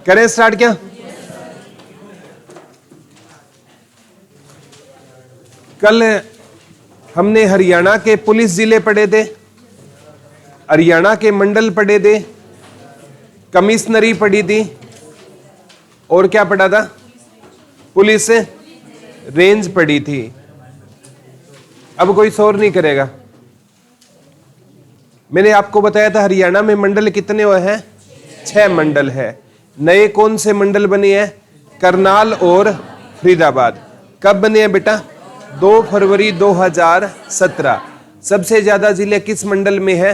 करें स्टार्ट क्या? कल हमने हरियाणा के पुलिस जिले पढ़े थे, हरियाणा के मंडल पढ़े थे, कमिश्नरी पढ़ी थी और क्या पढ़ा था? पुलिस रेंज पढ़ी थी। अब कोई शोर नहीं करेगा। मैंने आपको बताया था हरियाणा में मंडल कितने हुए हैं? 6 मंडल है। नए कौन से मंडल बने हैं? करनाल और फरीदाबाद। कब बने हैं बेटा? 2 फरवरी 2017। सबसे ज्यादा जिले किस मंडल में है?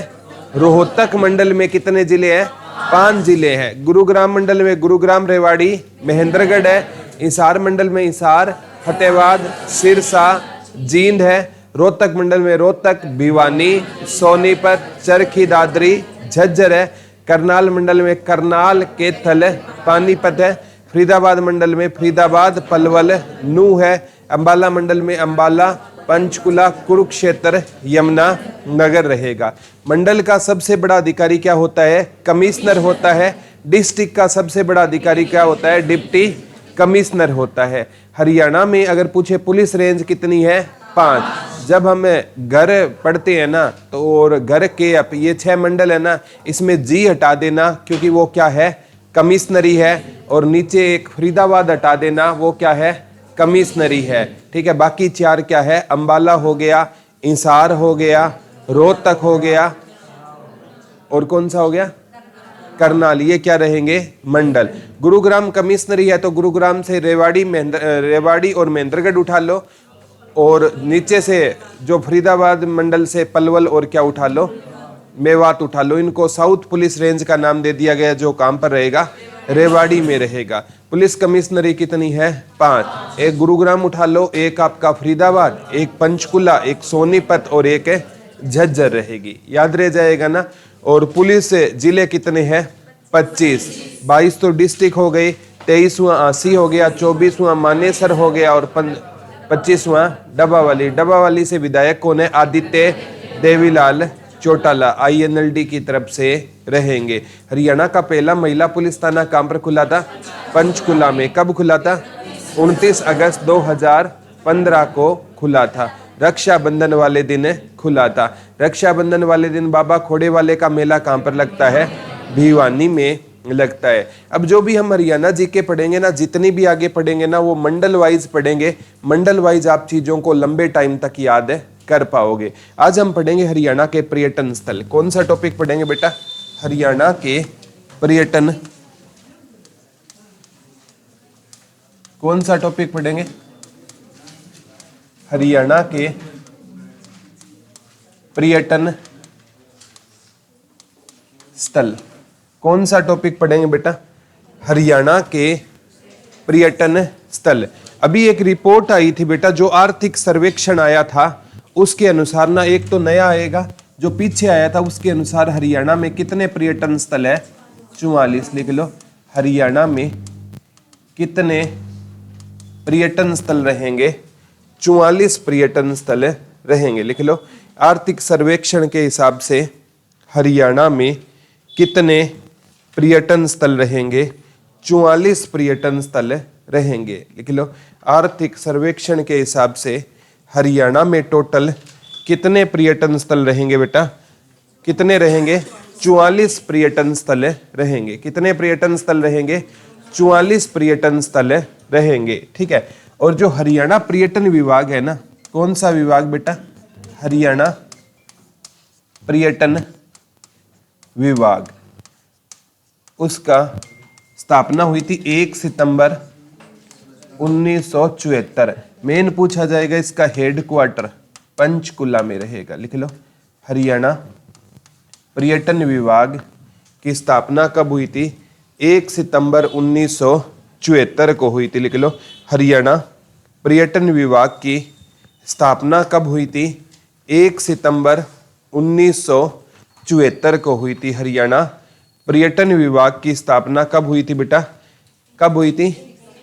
रोहतक मंडल में कितने जिले हैं? 5 जिले हैं। गुरुग्राम मंडल में गुरुग्राम, रेवाड़ी, महेंद्रगढ़ है। हिसार मंडल में हिसार, फतेहाबाद, सिरसा, जींद है। रोहतक मंडल में रोहतक, भिवानी, सोनीपत, चरखी दादरी, झज्जर है। करनाल मंडल में करनाल, कैथल, पानीपत है। फरीदाबाद मंडल में फरीदाबाद, पलवल, नूह है। अंबाला मंडल में अंबाला, पंचकुला, कुरुक्षेत्र, यमुना नगर रहेगा। मंडल का सबसे बड़ा अधिकारी क्या होता है? कमिश्नर होता है। डिस्ट्रिक्ट का सबसे बड़ा अधिकारी क्या होता है? डिप्टी कमिश्नर होता है। हरियाणा में अगर पूछे पुलिस रेंज कितनी है? 5। जब हम घर पढ़ते हैं ना तो और घर के अब ये 6 मंडल है ना, इसमें जी हटा देना क्योंकि वो क्या है? कमिश्नरी है। और नीचे एक फरीदाबाद हटा देना, वो क्या है? कमिश्नरी है। ठीक है। बाकी 4 क्या है? अंबाला हो गया, हिसार हो गया, रोहतक हो गया और कौन सा हो गया? करनाल। ये क्या रहेंगे? मंडल। गुरुग्राम कमिश्नरी है तो गुरुग्राम से रेवाड़ी और महेंद्रगढ़ उठा लो, और नीचे से जो फरीदाबाद मंडल से पलवल और क्या उठा लो? मेवात उठा लो। इनको साउथ पुलिस रेंज का नाम दे दिया गया। जो काम पर रहेगा रेवाड़ी में रहेगा। पुलिस कमिश्नरी कितनी है? 5। एक गुरुग्राम उठा लो, एक आपका फरीदाबाद, एक पंचकुला, एक सोनीपत और एक झज्जर रहेगी। याद रह जाएगा ना। और पुलिस जिले कितने हैं? 25। 22 तो डिस्ट्रिक्ट हो गई, 23वां आसी हो गया, 24वां मानेसर हो गया और 25वां डब्बावाली। डब्बावाली से विधायक कौन है? आदित्य देवीलाल चौटाला INLD की तरफ से रहेंगे। हरियाणा का पहला महिला पुलिस थाना कहां पर खुला था? पंचकुला में। कब खुला था? 29 अगस्त 2015 को खुला था। रक्षाबंधन वाले दिन खुला था। रक्षाबंधन वाले दिन बाबा खोड़े वाले का मेला कहां पर लगता है? भिवानी में लगता है। अब जो भी हम हरियाणा जीके पढ़ेंगे ना, जितनी भी आगे पढ़ेंगे ना, वो मंडल वाइज पढ़ेंगे। मंडल वाइज आप चीजों को लंबे टाइम तक याद कर पाओगे। आज हम पढ़ेंगे हरियाणा के पर्यटन स्थल। कौन सा टॉपिक पढ़ेंगे बेटा? हरियाणा के पर्यटन। कौन सा टॉपिक पढ़ेंगे? हरियाणा के पर्यटन स्थल। कौन सा टॉपिक पढ़ेंगे बेटा? हरियाणा के पर्यटन स्थल। अभी एक रिपोर्ट आई थी बेटा, जो आर्थिक सर्वेक्षण आया था उसके अनुसार ना, एक तो नया आएगा, जो पीछे आया था उसके अनुसार हरियाणा में कितने पर्यटन स्थल है? 44। लिख लो। हरियाणा में कितने पर्यटन स्थल रहेंगे? 44 पर्यटन स्थल रहेंगे। लिख लो। आर्थिक सर्वेक्षण के हिसाब से हरियाणा में कितने पर्यटन स्थल रहेंगे? 44 पर्यटन स्थल रहेंगे। लिख लो। आर्थिक सर्वेक्षण के हिसाब से हरियाणा में टोटल कितने पर्यटन स्थल रहेंगे बेटा? कितने रहेंगे? 44 पर्यटन स्थल रहेंगे। कितने पर्यटन स्थल रहेंगे? 44 पर्यटन स्थल रहेंगे। ठीक है। और जो हरियाणा पर्यटन विभाग है ना, कौन सा विभाग बेटा? हरियाणा पर्यटन विभाग। उसका स्थापना हुई थी 1 सितंबर 1974। मेन पूछा जाएगा इसका हेडक्वार्टर पंचकुला में रहेगा। लिख लो। हरियाणा पर्यटन विभाग की स्थापना कब हुई थी? 1 सितंबर 1974 को हुई थी। लिख लो। हरियाणा पर्यटन विभाग की स्थापना कब हुई थी? 1 सितंबर 1974 को हुई थी। हरियाणा पर्यटन विभाग की स्थापना कब हुई थी बेटा? कब हुई थी?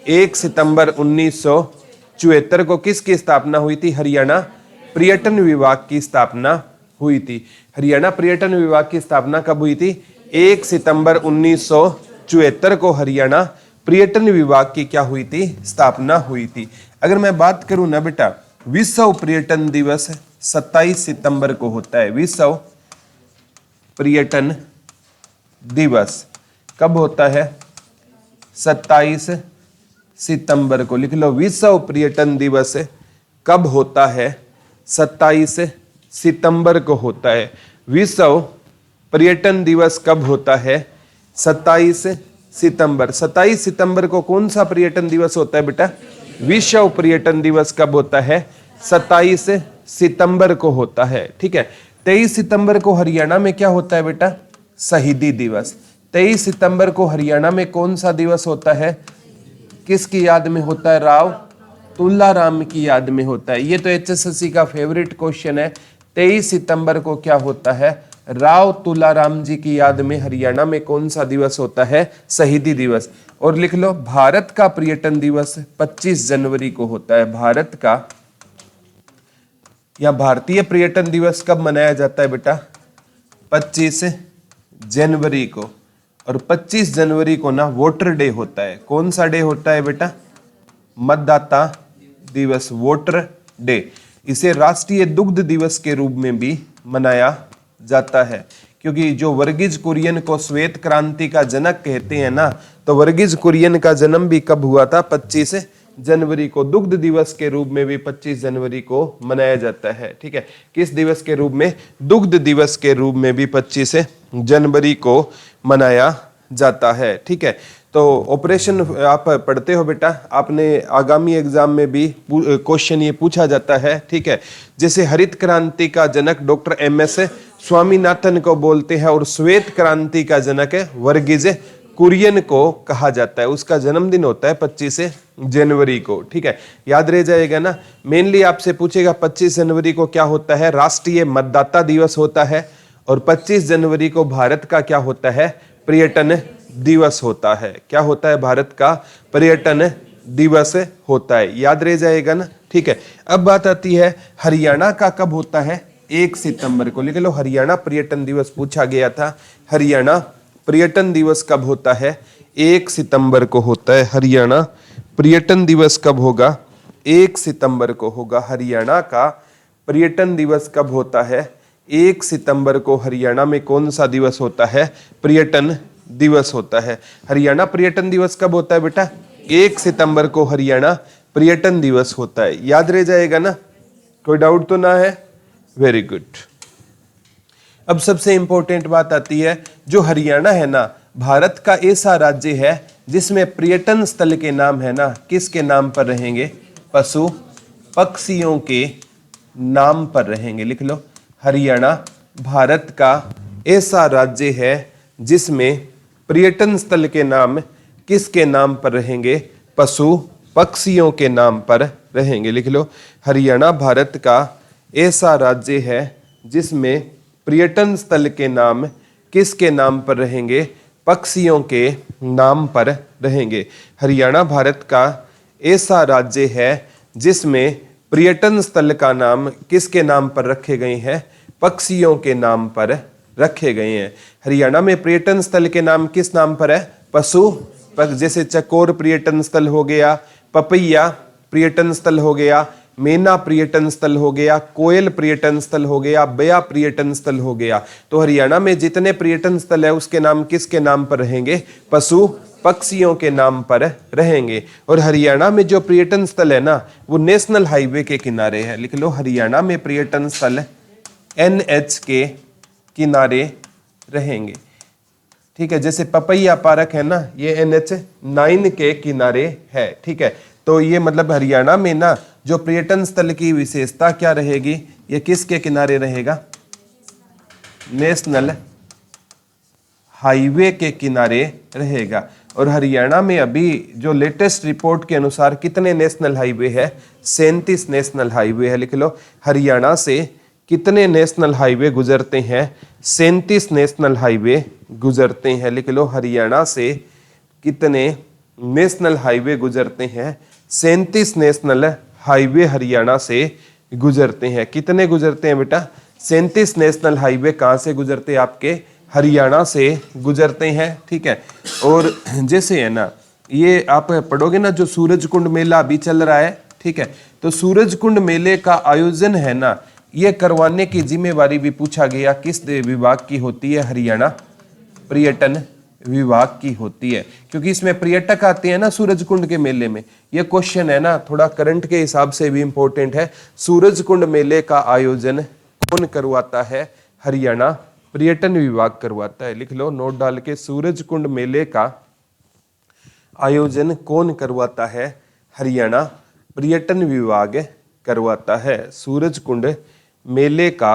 1 सितंबर 1974 को किसकी स्थापना हुई थी? हरियाणा पर्यटन विभाग की स्थापना हुई थी। हरियाणा पर्यटन विभाग की स्थापना कब हुई थी? 1 सितंबर 1974 1974 को हरियाणा पर्यटन विभाग की क्या हुई थी, स्थापना हुई थी। अगर मैं बात करूं ना बेटा, विश्व पर्यटन दिवस 27 सितंबर को होता है। विश्व पर्यटन दिवस कब होता है? 27 सितंबर को। लिख लो, विश्व पर्यटन दिवस कब होता है? 27 सितंबर को होता है। विश्व पर्यटन दिवस कब होता है? 27 सितंबर। 27 सितंबर को कौन सा पर्यटन दिवस होता है बेटा? विश्व पर्यटन दिवस कब होता है? 27 सितंबर को होता है। ठीक है। 23 सितंबर को हरियाणा में क्या होता है बेटा? शहीदी दिवस। 23 सितंबर को हरियाणा में कौन सा दिवस होता है? किसकी याद में होता है? राव तुलाराम की याद में होता है। ये तो एचएसएससी का फेवरेट क्वेश्चन है। 23 सितंबर को क्या होता है? राव तुलाराम जी की याद में हरियाणा में कौन सा दिवस होता है? शहीदी दिवस। और लिख लो, भारत का पर्यटन दिवस 25 जनवरी को होता है। भारत का या भारतीय पर्यटन दिवस कब मनाया जाता है बेटा? 25 जनवरी को। और 25 जनवरी को ना वोटर डे होता है। कौन सा डे होता है बेटा? मतदाता दिवस, वोटर डे। इसे राष्ट्रीय दुग्ध दिवस के रूप में भी मनाया जाता है, क्योंकि जो वर्गीज कुरियन को श्वेत क्रांति का जनक कहते हैं ना, तो वर्गीज कुरियन का जन्म भी कब हुआ था? 25 जनवरी को। दुग्ध दिवस के रूप में भी 25 जनवरी को मनाया जाता है। ठीक है। किस दिवस के रूप में? दुग्ध दिवस के रूप में भी 25 जनवरी को मनाया जाता है। ठीक है। तो ऑपरेशन आप पढ़ते हो बेटा, आपने आगामी एग्जाम में भी क्वेश्चन ये पूछा जाता है। ठीक है। जैसे हरित क्रांति का जनक डॉक्टर एमएस स्वामीनाथन को बोलते हैं, और श्वेत क्रांति का जनक वर्गीज कुरियन को कहा जाता है। उसका जन्मदिन होता है 25 जनवरी को। ठीक है। याद रह जाएगा ना। मेनली आपसे पूछेगा 25 जनवरी को क्या होता है? राष्ट्रीय मतदाता दिवस होता है। और 25 जनवरी को भारत का क्या होता है? पर्यटन दिवस होता है। क्या होता है? भारत का पर्यटन दिवस होता है। याद रह जाएगा ना। ठीक है। अब बात आती है हरियाणा का कब होता है? 1 सितंबर को। लिख लो, हरियाणा पर्यटन दिवस पूछा गया था। हरियाणा पर्यटन दिवस कब होता है? 1 सितंबर को होता है। हरियाणा पर्यटन दिवस कब होगा? 1 सितंबर को होगा। हरियाणा का पर्यटन दिवस कब होता है? 1 सितंबर को। हरियाणा में कौन सा दिवस होता है? पर्यटन दिवस होता है। हरियाणा पर्यटन दिवस कब होता है बेटा? 1 सितंबर को हरियाणा पर्यटन दिवस होता है। याद रह जाएगा ना। कोई डाउट तो ना है? Very good. अब सबसे इंपॉर्टेंट बात आती है, जो हरियाणा है ना, भारत का ऐसा राज्य है जिसमें पर्यटन स्थल के नाम है ना, किसके नाम पर रहेंगे? पशु पक्षियों के नाम पर रहेंगे। लिख लो, हरियाणा भारत का ऐसा राज्य है जिसमें पर्यटन स्थल के नाम किसके नाम पर रहेंगे? पशु पक्षियों के नाम पर रहेंगे। लिख लो, हरियाणा भारत का ऐसा राज्य है जिसमें पर्यटन स्थल के नाम किसके नाम पर रहेंगे? पक्षियों के नाम पर रहेंगे। हरियाणा भारत का ऐसा राज्य है जिसमें पर्यटन स्थल का नाम किसके नाम पर रखे गए हैं? पक्षियों के नाम पर रखे गए हैं। हरियाणा में पर्यटन स्थल के नाम किस नाम पर है? पशु जैसे चकोर पर्यटन स्थल हो गया, पपैया पर्यटन स्थल हो गया, मेना पर्यटन स्थल हो गया, कोयल पर्यटन स्थल हो गया, बया पर्यटन स्थल हो गया। तो हरियाणा में जितने पर्यटन स्थल है उसके नाम किसके नाम पर रहेंगे? पशु पक्षियों के नाम पर रहेंगे। और हरियाणा में जो पर्यटन स्थल है ना, वो नेशनल हाईवे के किनारे है। लिख लो, हरियाणा में पर्यटन स्थल NH के किनारे रहेंगे। ठीक है। जैसे पपैया पार्क है ना, ये NH9 के किनारे है। ठीक है। तो ये मतलब हरियाणा में ना जो पर्यटन स्थल की विशेषता क्या रहेगी? ये किसके किनारे रहेगा? नेशनल हाईवे के किनारे रहेगा। और हरियाणा में अभी जो लेटेस्ट रिपोर्ट के अनुसार कितने नेशनल हाईवे है? 37 नेशनल हाईवे है। लिख लो, हरियाणा से कितने नेशनल हाईवे गुजरते हैं? 37 नेशनल हाईवे गुजरते हैं। लिख लो, हरियाणा से कितने नेशनल हाईवे गुजरते हैं? 37 नेशनल हाईवे हरियाणा से गुजरते हैं। कितने गुजरते हैं बेटा? 37 नेशनल हाईवे कहाँ से गुजरते हैं? आपके हरियाणा से गुजरते हैं। ठीक है, और जैसे है ना, ये आप पढ़ोगे ना, जो सूरज कुंड मेला अभी चल रहा है, ठीक है, तो सूरज कुंड मेले का आयोजन है ना, ये करवाने की जिम्मेवारी भी पूछा गया किस विभाग की होती है? हरियाणा पर्यटन विभाग की होती है, क्योंकि इसमें पर्यटक आते हैं ना सूरज कुंड के मेले में। ये क्वेश्चन है ना, थोड़ा करंट के हिसाब से भी इंपॉर्टेंट है। सूरज कुंड मेले का आयोजन कौन करवाता है? हरियाणा पर्यटन विभाग करवाता है। लिख लो नोट डाल के, सूरज कुंड मेले का आयोजन कौन करवाता है? हरियाणा पर्यटन विभाग करवाता है। सूरज कुंड मेले का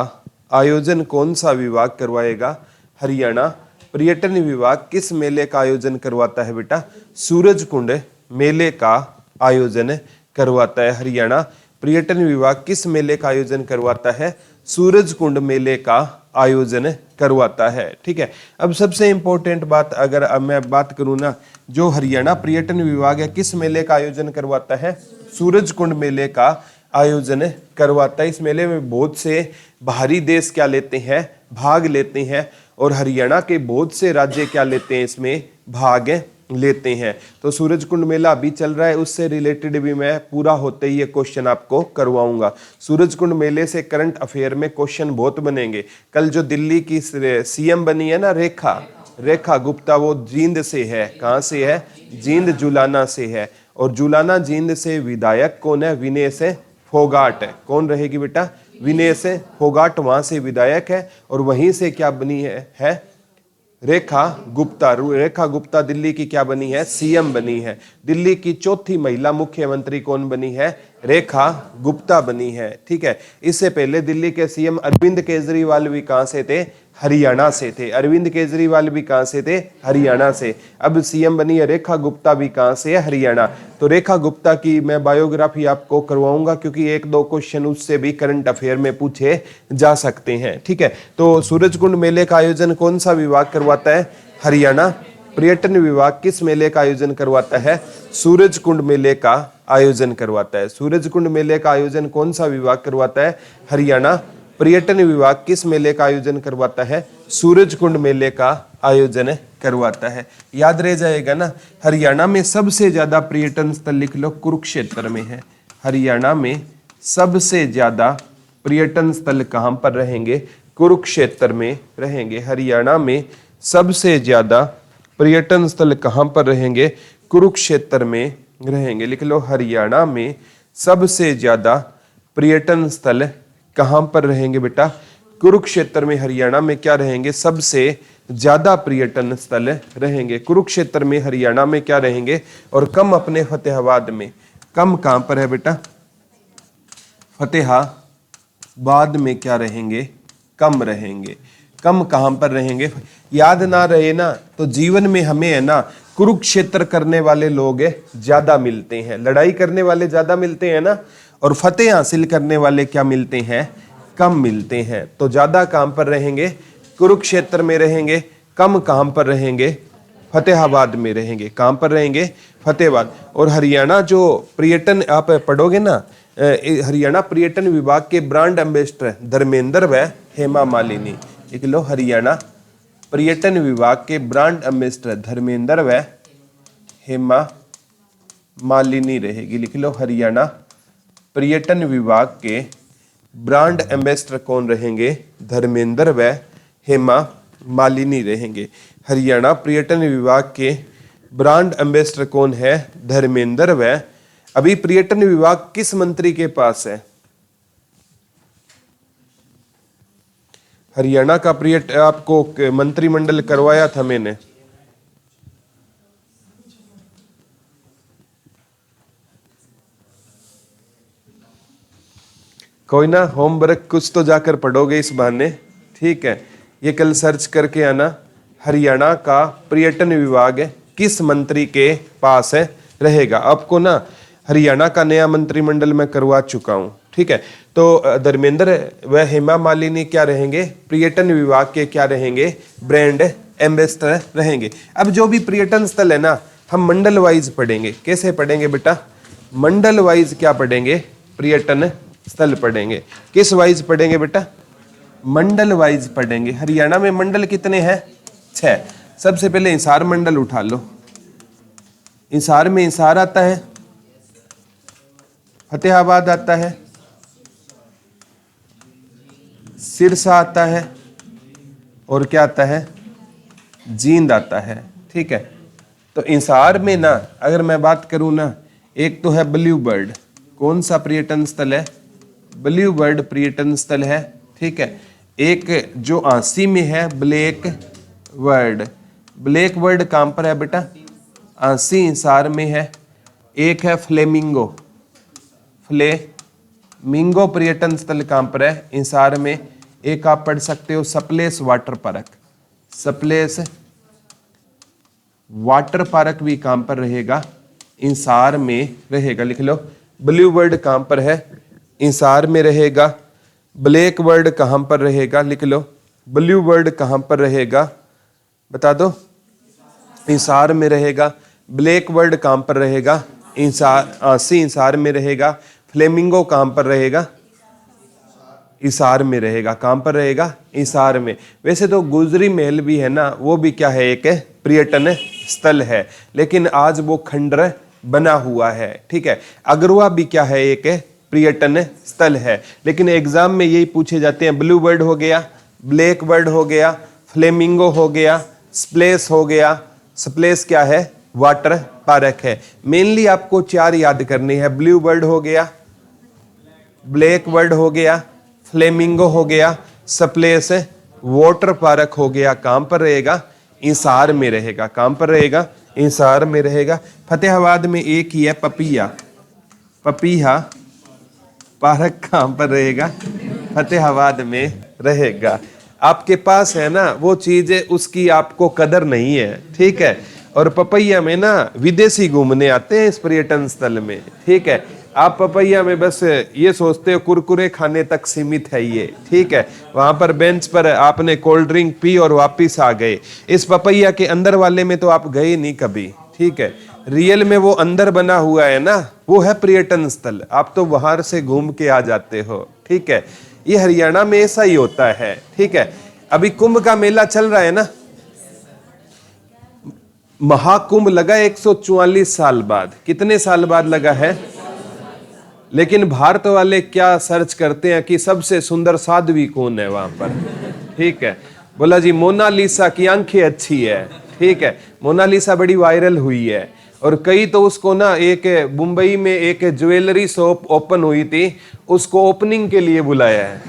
आयोजन कौन सा विभाग करवाएगा? हरियाणा पर्यटन विभाग। किस मेले का आयोजन करवाता है बेटा? सूरज कुंड मेले का आयोजन करवाता है हरियाणा पर्यटन विभाग। किस मेले का आयोजन करवाता है? सूरज कुंड मेले का आयोजन करवाता है। ठीक है, अब सबसे इंपॉर्टेंट बात, अगर अब मैं बात करूं ना, जो हरियाणा पर्यटन विभाग है किस मेले का आयोजन करवाता है? सूरज कुंड मेले का आयोजन करवाता है। इस मेले में बहुत से बाहरी देश क्या लेते हैं? भाग लेते हैं, और हरियाणा के बहुत से राज्य क्या लेते हैं? इसमें भाग लेते हैं। तो सूरज कुंड मेला अभी चल रहा है, उससे रिलेटेड भी मैं पूरा होते ही ये क्वेश्चन आपको करवाऊंगा। सूरज कुंड मेले से करंट अफेयर में क्वेश्चन बहुत बनेंगे। कल जो दिल्ली की सीएम बनी है ना, रेखा गुप्ता, वो जींद से है। कहाँ से है? जींद जुलाना से है। और जुलाना जींद से विधायक कौन है? विनय से फोगाट है। कौन रहेगी बेटा? विनय से फोगाट वहां से विधायक है, और वहीं से क्या बनी है रेखा गुप्ता। रेखा गुप्ता दिल्ली की क्या बनी है? सीएम बनी है। दिल्ली की चौथी महिला मुख्यमंत्री कौन बनी है? रेखा गुप्ता बनी है। ठीक है, इससे पहले दिल्ली के सीएम अरविंद केजरीवाल भी कहां से थे? हरियाणा से थे। अरविंद केजरीवाल भी कहां से थे? हरियाणा से। अब सीएम बनी है रेखा गुप्ता, भी कहां से है? हरियाणा। तो रेखा गुप्ता की मैं बायोग्राफी आपको करवाऊंगा, क्योंकि एक दो क्वेश्चन उससे भी करंट अफेयर में पूछे जा सकते हैं। ठीक है, तो सूरज कुंड मेले का आयोजन कौन सा विभाग करवाता है? हरियाणा पर्यटन विभाग। किस मेले का आयोजन करवाता है? सूरज कुंड मेले का आयोजन करवाता है। सूरज कुंड मेले का आयोजन कौन सा विभाग करवाता है? हरियाणा पर्यटन विभाग। किस मेले का आयोजन करवाता है? सूरज कुंड मेले का आयोजन करवाता है। याद रह जाएगा ना। हरियाणा में सबसे ज्यादा पर्यटन स्थल, लिख लो, कुरुक्षेत्र में है। हरियाणा में सबसे ज्यादा पर्यटन स्थल कहां पर रहेंगे? कुरुक्षेत्र में रहेंगे। हरियाणा में सबसे ज्यादा पर्यटन स्थल कहां पर रहेंगे? कुरुक्षेत्र में रहेंगे। लिख लो, हरियाणा में सबसे ज्यादा पर्यटन स्थल कहां पर रहेंगे बेटा? कुरुक्षेत्र में। हरियाणा में क्या रहेंगे? सबसे ज्यादा पर्यटन स्थल रहेंगे कुरुक्षेत्र में, हरियाणा में क्या रहेंगे? और कम अपने फतेहाबाद में। कम कहां पर है बेटा? फतेहाबाद में क्या रहेंगे? कम रहेंगे। कम कहां पर रहेंगे? याद ना रहे ना, तो जीवन में हमें है ना, कुरुक्षेत्र करने वाले लोग ज्यादा मिलते हैं, लड़ाई करने वाले ज्यादा मिलते हैं ना, और फतेह हासिल करने वाले क्या मिलते हैं? कम मिलते हैं। तो ज्यादा कहां पर रहेंगे? कुरुक्षेत्र में रहेंगे। कम कहां पर रहेंगे? फतेहाबाद में रहेंगे। कहां पर रहेंगे? फतेहाबाद। और हरियाणा जो पर्यटन आप पढ़ोगे ना, हरियाणा पर्यटन विभाग के ब्रांड एम्बेसडर धर्मेंद्र व हेमा मालिनी। लिख लो, हरियाणा पर्यटन विभाग के ब्रांड एम्बेसडर धर्मेंद्र व हेमा मालिनी रहेगी। लिख लो, हरियाणा पर्यटन विभाग के ब्रांड एम्बेसडर कौन रहेंगे? धर्मेंद्र व हेमा मालिनी रहेंगे। हरियाणा पर्यटन विभाग के ब्रांड एम्बेसडर कौन है? धर्मेंद्र व। अभी पर्यटन विभाग किस मंत्री के पास है? हरियाणा का पर्यटन आपको मंत्रिमंडल करवाया था मैंने। कोई ना, होमवर्क कुछ तो जाकर पढ़ोगे इस बहाने। ठीक है, ये कल सर्च करके आना, हरियाणा का पर्यटन विभाग किस मंत्री के पास है रहेगा। आपको ना हरियाणा का नया मंत्रिमंडल मैं करवा चुका हूं। ठीक है, तो धर्मेंद्र व हेमा मालिनी क्या रहेंगे? पर्यटन विभाग के क्या रहेंगे? ब्रांड एम्बेसडर रहेंगे। अब जो भी पर्यटन स्थल है ना, हम मंडल वाइज पढ़ेंगे। कैसे पढ़ेंगे बेटा? मंडल वाइज क्या पढ़ेंगे? पर्यटन स्थल पढ़ेंगे। किस वाइज पढ़ेंगे बेटा? मंडल वाइज पढ़ेंगे। हरियाणा में मंडल कितने हैं? 6। सबसे पहले हिसार मंडल उठा लो। हिसार में हिसार आता है, फतेहाबाद आता है, सिरसा आता है और क्या आता है? जींद आता है। ठीक है, तो हिसार में ना अगर मैं बात करूं ना, एक तो है ब्लू बर्ड। कौन सा पर्यटन स्थल है? ब्लू बर्ड पर्यटन स्थल है। ठीक है, एक जो आंसी में है ब्लैक बर्ड। ब्लैक बर्ड कहां पर है बेटा? आंसी हिसार में है। एक है फ्लेमिंगो। फ्लेमिंगो पर्यटन स्थल कहां पर है? हिसार में। एक आप पढ़ सकते हो सप्लेस वाटर पार्क। सप्लेस वाटर पार्क भी कहां पर रहेगा? हिसार में रहेगा। लिख लो। ब्लू बर्ड कहां पर है? हिसार में रहेगा। ब्लैक बर्ड कहां पर रहेगा? लिख लो। ब्लू बर्ड कहां पर रहेगा? बता दो। हिसार में रहेगा। ब्लैक बर्ड कहां पर रहेगा? हिसार में रहेगा। फ्लेमिंगो कहां पर रहेगा? हिसार में रहेगा। कहां पर रहेगा? हिसार में। वैसे तो गुजरी महल भी है ना, वो भी क्या है? एक पर्यटन स्थल है, लेकिन आज वो खंडर बना हुआ है। ठीक है, अगरवा भी क्या है? एक पर्यटन स्थल है, लेकिन एग्जाम में यही पूछे जाते हैं। ब्लू बर्ड हो गया, ब्लैक बर्ड हो गया, फ्लेमिंगो हो गया, स्प्लेस हो गया। स्प्लेस क्या है? वाटर पार्क है। मेनली आपको 4 याद करने हैं। ब्लू बर्ड हो गया, ब्लैक बर्ड हो गया, फ्लेमिंगो हो गया, स्प्लेस वाटर पार्क हो गया। कहां पर रहेगा? हिसार में रहेगा। कहां पर रहेगा? हिसार में रहेगा। फतेहाबाद में एक ही है पपिया। पपीहा पार्क कहां पर रहेगा? फतेहाबाद में रहेगा। आपके पास है ना वो चीज है, उसकी आपको कदर नहीं है। ठीक है, और पपैया में ना विदेशी घूमने आते हैं इस पर्यटन स्थल में। ठीक है, आप पपैया में बस ये सोचते हो कुरकुरे खाने तक सीमित है ये। ठीक है, वहां पर बेंच पर आपने कोल्ड ड्रिंक पी और वापिस आ गए। इस पपैया के अंदर वाले में तो आप गए नहीं कभी। ठीक है, रियल में वो अंदर बना हुआ है ना, वो है पर्यटन स्थल। आप तो बाहर से घूम के आ जाते हो। ठीक है, ये हरियाणा में ऐसा ही होता है। ठीक है, अभी कुंभ का मेला चल रहा है ना, महाकुंभ लगा 144 साल बाद। कितने साल बाद लगा है? लेकिन भारत वाले क्या सर्च करते हैं कि सबसे सुंदर साध्वी कौन है वहां पर। ठीक है, बोला जी मोनालिसा की आंखें अच्छी है। ठीक है, मोनालिसा बड़ी वायरल हुई है, और कई तो उसको ना, एक मुंबई में एक ज्वेलरी शॉप ओपन हुई थी, उसको ओपनिंग के लिए बुलाया है।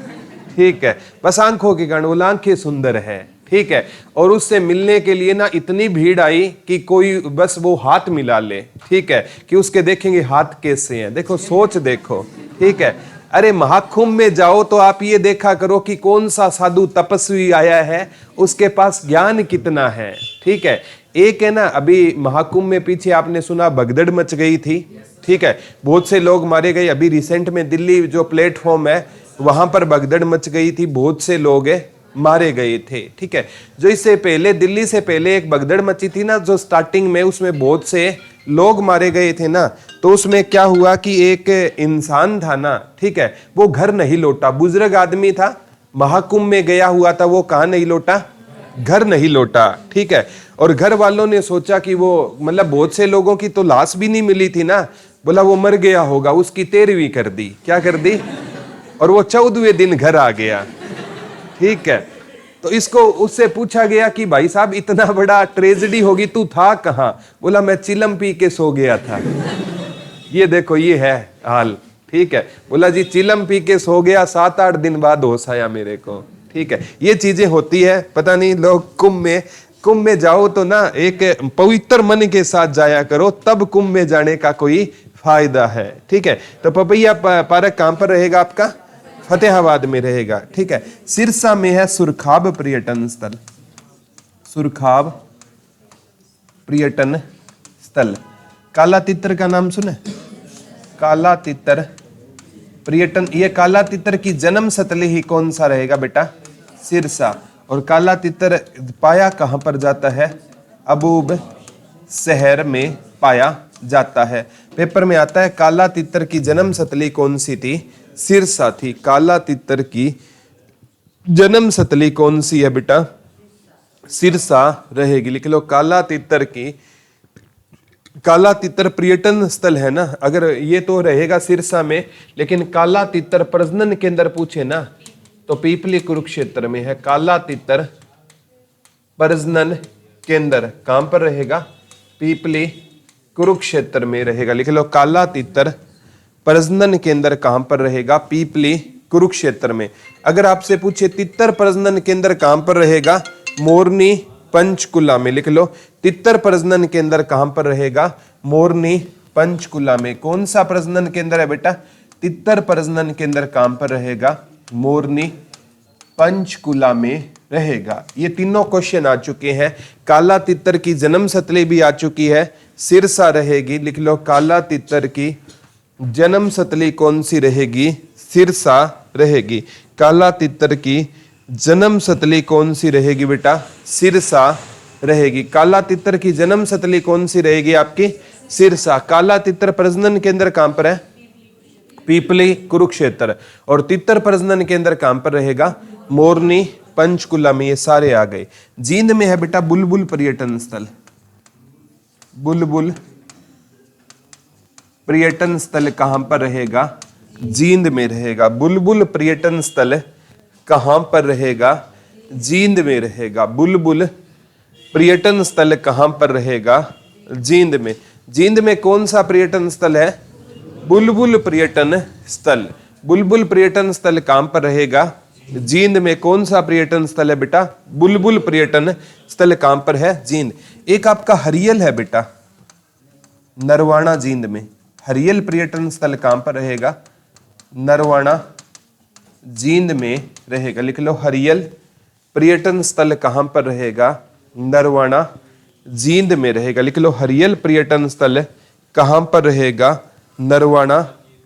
ठीक है, बस आंखों के कारण, बोला आंखें सुंदर है। ठीक है, और उससे मिलने के लिए ना इतनी भीड़ आई कि कोई बस वो हाथ मिला ले। ठीक है, कि उसके देखेंगे हाथ कैसे हैं। देखो सोच देखो। ठीक है, अरे महाकुंभ में जाओ तो आप ये देखा करो कि कौन सा साधु तपस्वी आया है, उसके पास ज्ञान कितना है। ठीक है, एक है ना, अभी महाकुंभ में पीछे आपने सुना भगदड़ मच गई थी। ठीक है, बहुत से लोग मारे गए। अभी रिसेंट में दिल्ली जो प्लेटफॉर्म है वहां पर भगदड़ मच गई थी, बहुत से लोग मारे गए थे। ठीक है, जो इससे पहले दिल्ली से पहले एक भगदड़ मची थी ना, जो स्टार्टिंग में, उसमें बहुत से लोग मारे गए थे ना, तो उसमें क्या हुआ कि एक इंसान था ना, ठीक है, वो घर नहीं लौटा। बुजुर्ग आदमी था, महाकुंभ में गया हुआ था, वो कहां नहीं लौटा? घर नहीं लौटा। ठीक है, और घर वालों ने सोचा कि वो, मतलब बहुत से लोगों की तो लाश भी नहीं मिली थी ना, बोला वो मर गया होगा, उसकी 13वीं कर दी। क्या कर दी? और वो 14वें दिन घर आ गया। ठीक है, तो इसको उससे पूछा गया कि भाई साहब इतना बड़ा ट्रेजेडी होगी, तू था कहां? बोला मैं चिलम पी के सो गया था। ये देखो, ये है हाल। ठीक है, बोला जी चिलम पी के सो गया, 7-8 दिन बाद होश आया मेरे को। ठीक है, ये चीजें होती है। पता नहीं लोग कुंभ में जाओ तो ना एक पवित्र मन के साथ जाया करो, तब कुंभ में जाने का कोई फायदा है। ठीक है, तो पपैया पार्क कहां पर रहेगा आपका? फतेहाबाद में रहेगा। ठीक है, सिरसा में है सुरखाब पर्यटन स्थल। सुरखाब पर्यटन स्थल। काला तितर का नाम सुने? काला तितर पर्यटन, ये काला तितर की जन्म स्थल ही कौन सा रहेगा बेटा? सिरसा। और काला तितर पाया कहां पर जाता है? अबूब शहर में पाया जाता है। पेपर में आता है काला तितर की जन्म स्थली कौन सी थी? सिरसा थी। काला तितर की जन्म स्थली कौन सी है बेटा? सिरसा रहेगी। लिख लो काला तितर की, काला तितर पर्यटन स्थल है ना, अगर ये तो रहेगा सिरसा में, लेकिन काला तितर प्रजनन केंद्र पूछे ना तो पीपली कुरुक्षेत्र में है। काला तितर प्रजनन केंद्र कहां पर रहेगा? पीपली कुरुक्षेत्र में रहेगा। लिख लो काला तितर प्रजनन केंद्र कहां पर रहेगा? पीपली कुरुक्षेत्र में। अगर आपसे पूछे तितर प्रजनन केंद्र कहां पर रहेगा? मोरनी पंचकुला में। लिख लो तितर प्रजनन केंद्र कहां पर रहेगा? मोरनी पंचकुला में। कौन सा प्रजनन केंद्र है बेटा? तितर प्रजनन केंद्र कहां पर रहेगा? मोरनी पंचकुला में रहेगा। ये तीनों क्वेश्चन आ चुके हैं। काला तितर की जन्म स्थली भी आ चुकी है, सिरसा रहेगी। लिख लो काला तितर की जन्म स्थली कौन सी रहेगी? सिरसा रहेगी। काला तितर की जन्म स्थली कौन सी रहेगी बेटा? सिरसा रहेगी। काला तितर की जन्म स्थली कौन सी रहेगी आपकी? सिरसा। काला तितर प्रजनन केंद्र कहां पर है? पीपली कुरुक्षेत्र। और तितर प्रजनन केंद्र कहां पर रहेगा? मोरनी पंचकुला में। ये सारे आ गए। जींद में है बेटा बुलबुल पर्यटन स्थल। बुलबुल पर्यटन स्थल कहां पर रहेगा? जींद में रहेगा। बुलबुल पर्यटन स्थल कहां पर रहेगा? जींद में रहेगा। बुलबुल पर्यटन स्थल कहां पर रहेगा? जींद में। जींद में कौन सा पर्यटन स्थल है? बुलबुल पर्यटन स्थल। बुलबुल पर्यटन स्थल कहां पर रहेगा? जींद में। कौन सा पर्यटन स्थल है बेटा? बुलबुल पर्यटन स्थल कहां पर है? जींद। एक आपका हरियल है बेटा, नरवाना जींद में। हरियल पर्यटन स्थल कहां पर रहेगा? नरवाना जींद में रहेगा। लिख लो हरियल पर्यटन स्थल कहां पर रहेगा? नरवाना जींद में रहेगा। लिख लो हरियल पर्यटन स्थल कहां पर रहेगा? नरवाना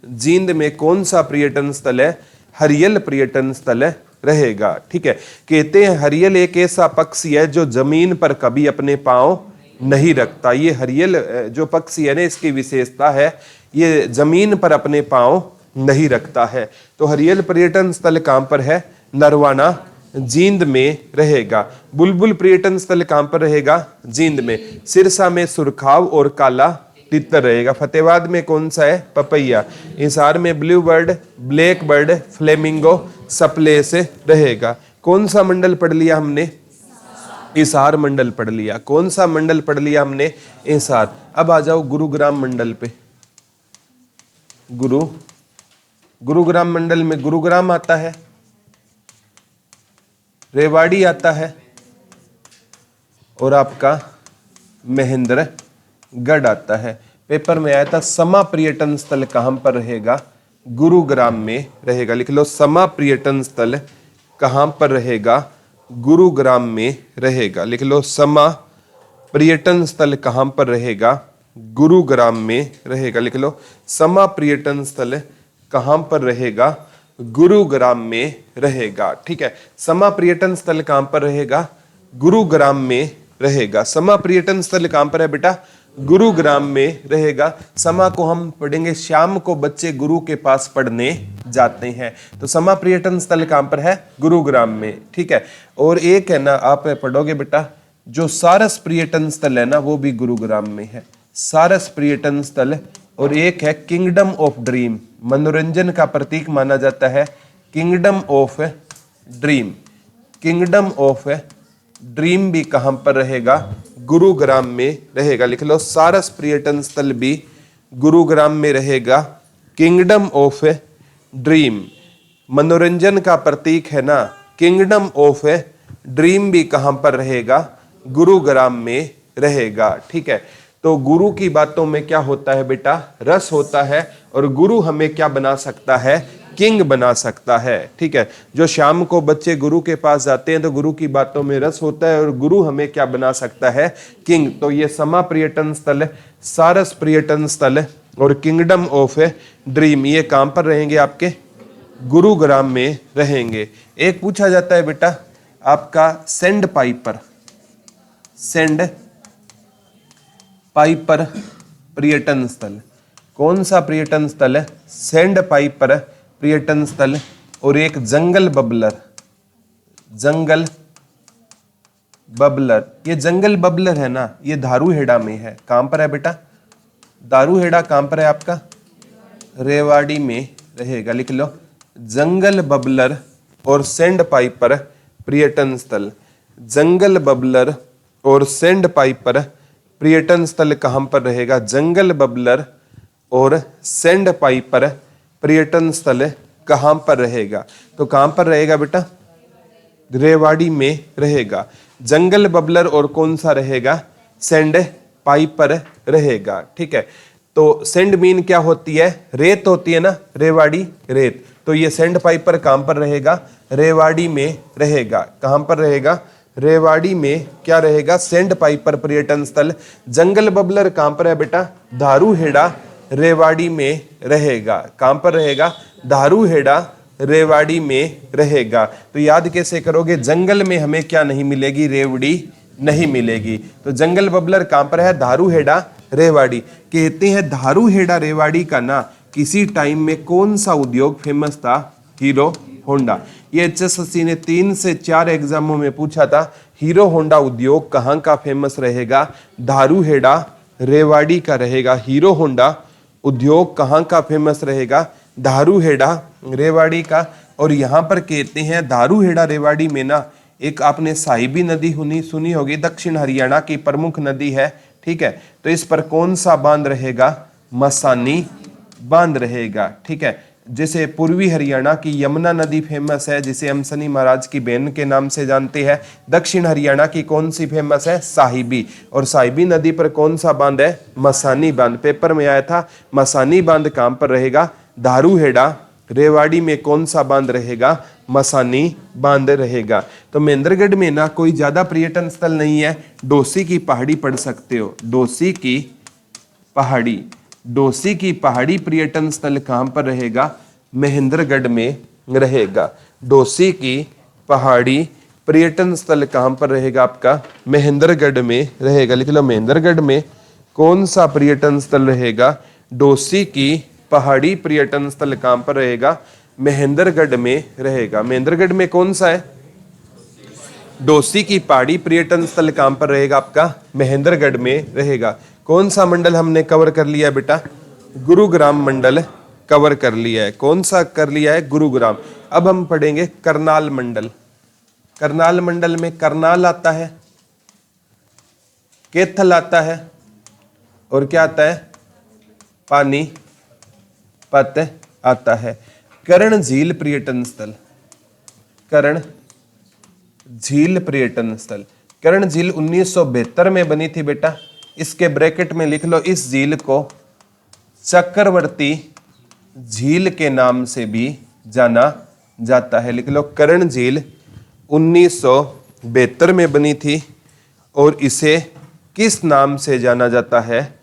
जींद में। कौन सा पर्यटन स्थल है? हरियल पर्यटन स्थल रहेगा। ठीक है। कहते हैं हरियल एक ऐसा पक्षी है जो जमीन पर कभी अपने पांव नहीं रखता। ये हरियल जो पक्षी है ना, इसकी विशेषता है ये जमीन पर अपने पांव नहीं रखता है। तो हरियल पर्यटन स्थल कहां पर है? नरवाना जींद में रहेगा। बुलबुल पर्यटन स्थल कहां पर रहेगा? जींद में। सिरसा में सुरखाव और काला तितर रहेगा। फतेहाबाद में कौन सा है? पपैया। हिसार में blue bird, black bird, flamingo, सप्लेस रहेगा। कौन सा मंडल पढ़ लिया हमने? हिसार मंडल पढ़ लिया। कौन सा मंडल पढ़ लिया हमने? हिसार। अब आ जाओ गुरुग्राम मंडल पे। गुरुग्राम मंडल में गुरुग्राम आता है, रेवाड़ी आता है और आपका महेंद्रगढ़ आता है। पेपर में आया था समा पर्यटन स्थल कहां पर रहेगा? गुरुग्राम में रहेगा। लिख लो समा पर्यटन स्थल कहां पर रहेगा? गुरुग्राम में रहेगा। लिख लो समा पर्यटन स्थल कहां पर रहेगा? गुरुग्राम में रहेगा। लिख लो समा पर्यटन स्थल कहां पर रहेगा? गुरुग्राम में रहेगा। ठीक है। समा पर्यटन स्थल कहां पर रहेगा? गुरुग्राम में रहेगा। समा पर्यटन स्थल कहां पर है बेटा? गुरुग्राम में रहेगा। समा को हम पढ़ेंगे शाम को बच्चे गुरु के पास पढ़ने जाते हैं। तो समा पर्यटन स्थल कहां पर है? गुरुग्राम में। ठीक है। और एक है ना, आप पढ़ोगे बेटा, जो सारस पर्यटन स्थल है ना, वो भी गुरुग्राम में है। सारस पर्यटन स्थल। और एक है किंगडम ऑफ ड्रीम, मनोरंजन का प्रतीक माना जाता है। Kingdom of dream. Kingdom of dream भी कहां पर रहेगा? गुरुग्राम में रहेगा। लिख लो सारस पर्यटन स्थल भी गुरुग्राम में रहेगा। किंगडम ऑफ ड्रीम मनोरंजन का प्रतीक है ना, किंगडम ऑफ ड्रीम भी कहां पर रहेगा? गुरुग्राम में रहेगा। ठीक है। तो गुरु की बातों में क्या होता है बेटा? रस होता है। और गुरु हमें क्या बना सकता है? किंग बना सकता है। ठीक है। जो शाम को बच्चे गुरु के पास जाते हैं तो गुरु की बातों में रस होता है और गुरु हमें क्या बना सकता है? किंग। तो ये समा पर्यटन स्थल, सारस पर्यटन स्थल और किंगडम ऑफ ड्रीम, ये कहां पर रहेंगे आपके? गुरुग्राम में रहेंगे। एक पूछा जाता है बेटा आपका सेंड पाइपर, सेंड पाइपर पर्यटन स्थल। कौन सा पर्यटन स्थल है? सेंड पाइपर पर्यटन स्थल। और एक जंगल बबलर, जंगल बबलर। ये जंगल बबलर है ना, ये धारूहेड़ा में है। कहां पर है बेटा? धारूहेड़ा कहां पर है आपका? रेवाड़ी में रहेगा। लिख लो, जंगल बबलर और सैंड पाइपर पर्यटन स्थल। जंगल बबलर और सैंड पाइपर पर्यटन स्थल कहां पर रहेगा? जंगल बबलर और सैंड पाइपर पर्यटन स्थल कहां पर रहेगा? तो कहां पर रहेगा बेटा? रेवाड़ी में रहेगा। जंगल बबलर और कौन सा रहेगा? सैंड पाइपर रहेगा। ठीक है, तो सैंड मीन क्या होती है? रेत होती है ना, रेवाड़ी रेत। तो ये सैंड पाइपर कहां पर रहेगा? रेवाड़ी में रहेगा। कहां पर रहेगा? रेवाड़ी में क्या रहेगा? सैंड पाइपर पर्यटन स्थल। जंगल बबलर कहां पर है बेटा? धारूहेड़ा रेवाड़ी में रहेगा। कहां पर रहेगा? धारूहेड़ा रेवाड़ी में रहेगा। तो याद कैसे करोगे? जंगल में हमें क्या नहीं मिलेगी? रेवड़ी नहीं मिलेगी। तो जंगल बबलर कहां पर है? धारूहेड़ा रेवाड़ी। कहते हैं धारूहेड़ा रेवाड़ी का ना किसी टाइम में कौन सा उद्योग फेमस था? Hero Honda. ये HSSC ने 3 से 4 एग्जामों में पूछा था, हीरो होंडा उद्योग कहां का फेमस रहेगा? धारूहेड़ा रेवाड़ी का रहेगा। हीरो होंडा उद्योग कहां का फेमस रहेगा? धारूहेड़ा रेवाड़ी का। और यहां पर कहते हैं धारूहेड़ा रेवाड़ी में ना एक आपने साहिबी नदी सुनी होगी, दक्षिण हरियाणा की प्रमुख नदी है। ठीक है, तो इस पर कौन सा बांध रहेगा? मसानी बांध रहेगा। ठीक है, जैसे पूर्वी हरियाणा की यमुना नदी फेमस है, जिसे हम शनि महाराज की बहन के नाम से जानते हैं। दक्षिण हरियाणा की कौन सी फेमस है? साहिबी। और साहिबी नदी पर कौन सा बांध है? मसानी बांध। पेपर में आया था। मसानी बांध कहां पर रहेगा? धारूहेड़ा रेवाड़ी में कौन सा बांध रहेगा? मसानी बांध रहेगा। तो महेंद्रगढ़ में ना कोई ज्यादा पर्यटन स्थल नहीं है। डोसी की पहाड़ी पढ़ सकते हो। डोसी की पहाड़ी। डोसी की पहाड़ी पर्यटन स्थल कहां पर रहेगा? महेंद्रगढ़ में रहेगा। डोसी की पहाड़ी पर्यटन स्थल कहां पर रहेगा आपका? महेंद्रगढ़ में रहेगा। लिख लो, महेंद्रगढ़ में कौन सा पर्यटन स्थल रहेगा? डोसी की पहाड़ी पर्यटन स्थल कहां पर रहेगा? महेंद्रगढ़ में रहेगा। महेंद्रगढ़ में कौन सा है? डोसी की पहाड़ी पर्यटन स्थल कहां पर रहेगा आपका? महेंद्रगढ़ में रहेगा। कौन सा मंडल हमने कवर कर लिया है बेटा? गुरुग्राम मंडल कवर कर लिया है। कौन सा कर लिया है? गुरुग्राम। अब हम पढ़ेंगे करनाल मंडल। करनाल मंडल में करनाल आता है, कैथल आता है, और क्या आता है? पानीपत आता है। कर्ण झील पर्यटन स्थल। कर्ण झील पर्यटन स्थल। कर्ण झील 1972 में बनी थी बेटा। इसके ब्रैकेट में लिख लो, इस झील को चक्रवर्ती झील के नाम से भी जाना जाता है। लिख लो, कर्ण झील 1972 में बनी थी और इसे किस नाम से जाना जाता है?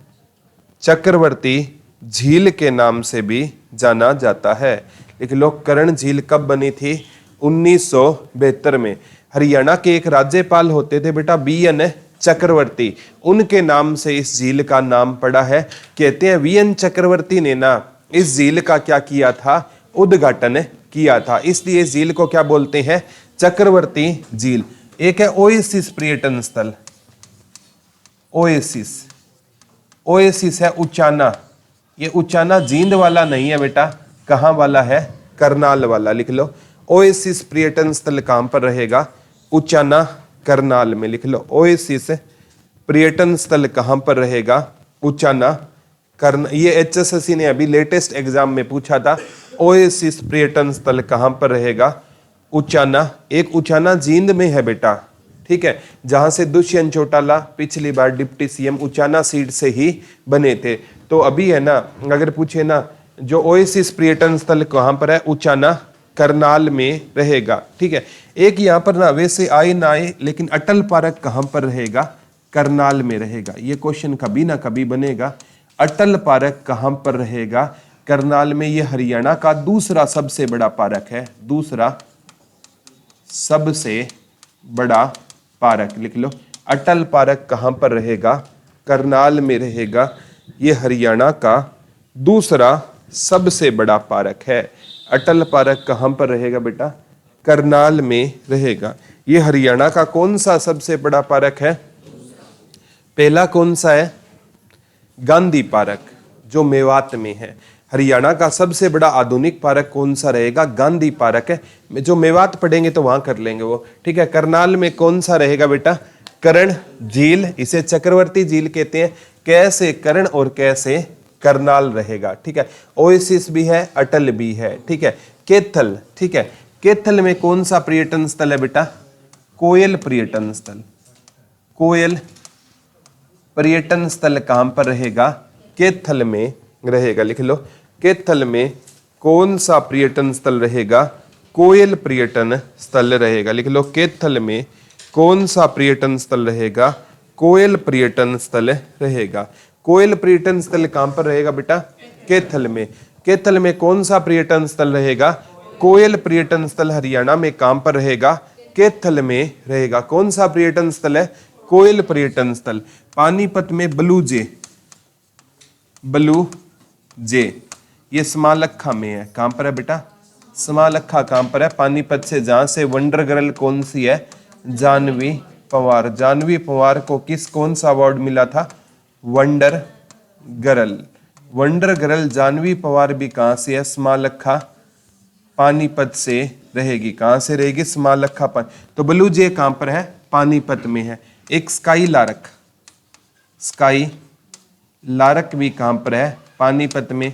चक्रवर्ती झील के नाम से भी जाना जाता है। लिख लो, कर्ण झील कब बनी थी? 1972 में। हरियाणा के एक राज्यपाल होते थे बेटा, BN चक्रवर्ती। उनके नाम से इस झील का नाम पड़ा है। कहते हैं VN चक्रवर्ती ने ना इस झील का क्या किया था? उद्घाटन किया था। इसलिए इस झील को क्या बोलते हैं? चक्रवर्ती झील। एक है ओएसिस पर्यटन स्थल। ओएसिस। ओएसिस है उचाना। ये उचाना जींद वाला नहीं है बेटा। कहां वाला है? करनाल वाला। लिख लो, ओएसिस पर्यटन स्थल कहां पर रहेगा? उचाना करनाल में। लिख लो, ओएसिस पर्यटन स्थल कहां पर रहेगा? उचाना ये HSSC ने अभी लेटेस्ट एग्जाम में पूछा था। ओएसिस पर्यटन स्थल कहां पर रहेगा? उचाना। एक उचाना जींद में है बेटा। ठीक है, जहां से दुष्यंत चौटाला पिछली बार डिप्टी CM उचाना सीट से ही बने थे। तो अभी है ना, अगर पूछे ना जो ओएसिस पर्यटन स्थल कहां पर है? उचाना करनाल में रहेगा। ठीक है, एक यहाँ पर ना वैसे आए ना आए, लेकिन अटल पार्क कहां पर रहेगा? करनाल में रहेगा। ये क्वेश्चन कभी ना कभी बनेगा। अटल पार्क कहां पर रहेगा? करनाल में। ये हरियाणा का दूसरा सबसे बड़ा पार्क है। दूसरा सबसे बड़ा पार्क। लिख लो, अटल पार्क कहां पर रहेगा? करनाल में रहेगा। ये हरियाणा का दूसरा सबसे बड़ा पार्क है। अटल पार्क कहां पर रहेगा बेटा? करनाल में रहेगा। ये हरियाणा का कौन सा सबसे बड़ा पार्क है? पहला कौन सा है? गांधी पार्क, जो मेवात में है। हरियाणा का सबसे बड़ा आधुनिक पार्क कौन सा रहेगा? गांधी पार्क है। जो मेवात पढ़ेंगे तो वहां कर लेंगे वो, ठीक है। करनाल में कौन सा रहेगा बेटा? कर्ण झील, इसे चक्रवर्ती झील कहते हैं। कैसे कर्ण और कैसे करनाल रहेगा, ठीक है। ओएसिस भी है, अटल भी है, ठीक है। कैथल, ठीक है। कैथल में कौन सा पर्यटन स्थल है बेटा? कोयल पर्यटन स्थल। कोयल पर्यटन स्थल कहां पर रहेगा? कैथल में रहेगा। लिख लो, कैथल में कौन सा पर्यटन स्थल रहेगा? कोयल पर्यटन स्थल रहेगा। लिख लो, कैथल में कौन सा पर्यटन स्थल रहेगा? कोयल पर्यटन स्थल रहेगा। कोयल पर्यटन स्थल कहां पर रहेगा बेटा? कैथल में। कैथल में कौन सा पर्यटन स्थल रहेगा? कोयल पर्यटन स्थल हरियाणा में कहां पर रहेगा? कैथल में रहेगा। कौन सा पर्यटन स्थल है? कोयल पर्यटन स्थल। पानीपत में ब्लू जे, ब्लू जे, ये समालखा में है। कहां पर है बेटा? समालखा कहां पर है? पानीपत से, जहां से वंडर गर्ल कौन सी है? जानवी पवार। जानवी पवार को कौन सा अवार्ड मिला था? Wonder girl. Wonder girl Janvi Pawar भी कहां से है? समालखा पानीपत से रहेगी। कहां से रहेगी? समालखा तो ब्लू जे कहां पर है? पानीपत में है। एक स्काई लारक, स्काई लारक भी कहां पर है? पानीपत में।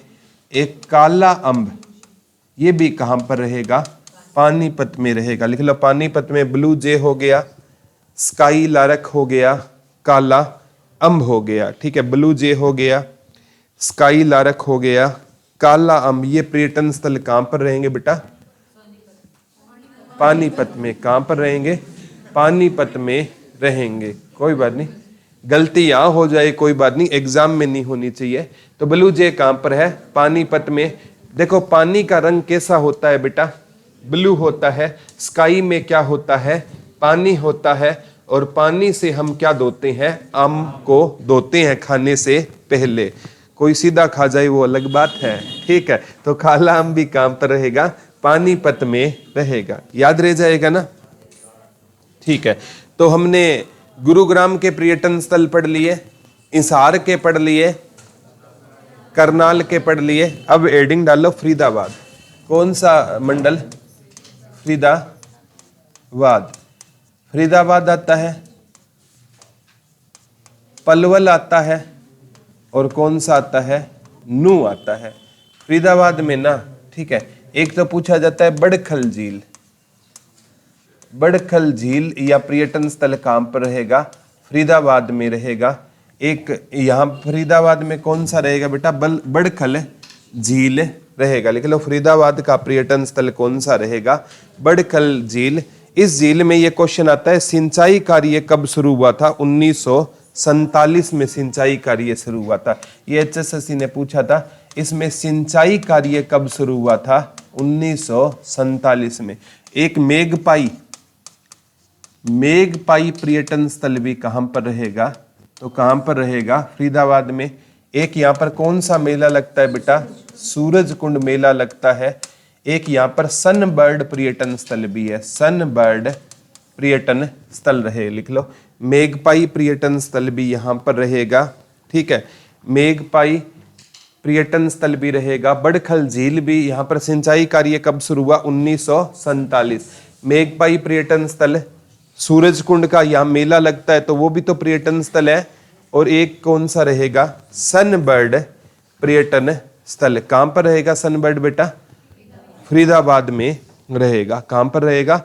एक काला अंब, ये भी कहां पर रहेगा? पानीपत में रहेगा। लिख लो, पानीपत में ब्लू जे हो गया, स्काई लारक हो गया, काला अंब हो गया, ठीक है। ब्लू जे हो गया, स्काई लारक हो गया, काला अंब, ये पर्यटन स्थल कहां पर रहेंगे बेटा? पानीपत में। कहां पर रहेंगे? पानीपत में रहेंगे। कोई बात नहीं, गलती यहां हो जाए कोई बात नहीं, एग्जाम में नहीं होनी चाहिए। तो ब्लू जे कहां पर है? पानीपत में। देखो, पानी का रंग कैसा होता है बेटा? ब्लू होता है। स्काई में क्या होता है? पानी होता है। और पानी से हम क्या धोते हैं? आम को धोते हैं खाने से पहले। कोई सीधा खा जाए वो अलग बात है, ठीक है। तो काला आम भी कहां पर रहेगा? पानीपत में रहेगा। याद रह जाएगा ना, ठीक है। तो हमने गुरुग्राम के पर्यटन स्थल पढ़ लिए, हिसार के पढ़ लिए, करनाल के पढ़ लिए। अब एडिंग डालो फरीदाबाद। कौन सा मंडल? फरीदाबाद। फरीदाबाद आता है, पलवल आता है, और कौन सा आता है? नू आता है। फरीदाबाद में ना, ठीक है। एक तो पूछा जाता है बड़खल झील। बड़खल झील या पर्यटन स्थल कहां पर रहेगा? फरीदाबाद में रहेगा। एक यहां फरीदाबाद में कौन सा रहेगा बेटा? बड़खल झील रहेगा। लिख लो, फरीदाबाद का पर्यटन स्थल कौन सा रहेगा? बड़खल झील। इस झील में ये क्वेश्चन आता है, सिंचाई कार्य कब शुरू हुआ था? 1947 में सिंचाई कार्य शुरू हुआ था। ये HSSC ने पूछा था, इसमें सिंचाई कार्य कब शुरू हुआ था? 1947 में। एक मेघपाई, मेघपाई पर्यटन स्थल भी कहां पर रहेगा? तो कहां पर रहेगा? फरीदाबाद में। एक यहां पर कौन सा मेला लगता है बेटा? सूरज कुंड मेला लगता है। एक यहां पर सनबर्ड पर्यटन स्थल भी है। सनबर्ड पर्यटन स्थल रहे। लिख लो, मेघपाई पर्यटन स्थल भी यहां पर रहेगा, ठीक है। मेघपाई पर्यटन स्थल भी रहेगा। बड़खल झील भी। यहां पर सिंचाई कार्य कब शुरू हुआ? 1947। मेघपाई पर्यटन स्थल, सूरज कुंड का यहाँ मेला लगता है तो वो भी तो पर्यटन स्थल है। और एक कौन सा रहेगा? सनबर्ड पर्यटन स्थल। कहां पर रहेगा सनबर्ड बेटा? फरीदाबाद में रहेगा। कहां पर रहेगा?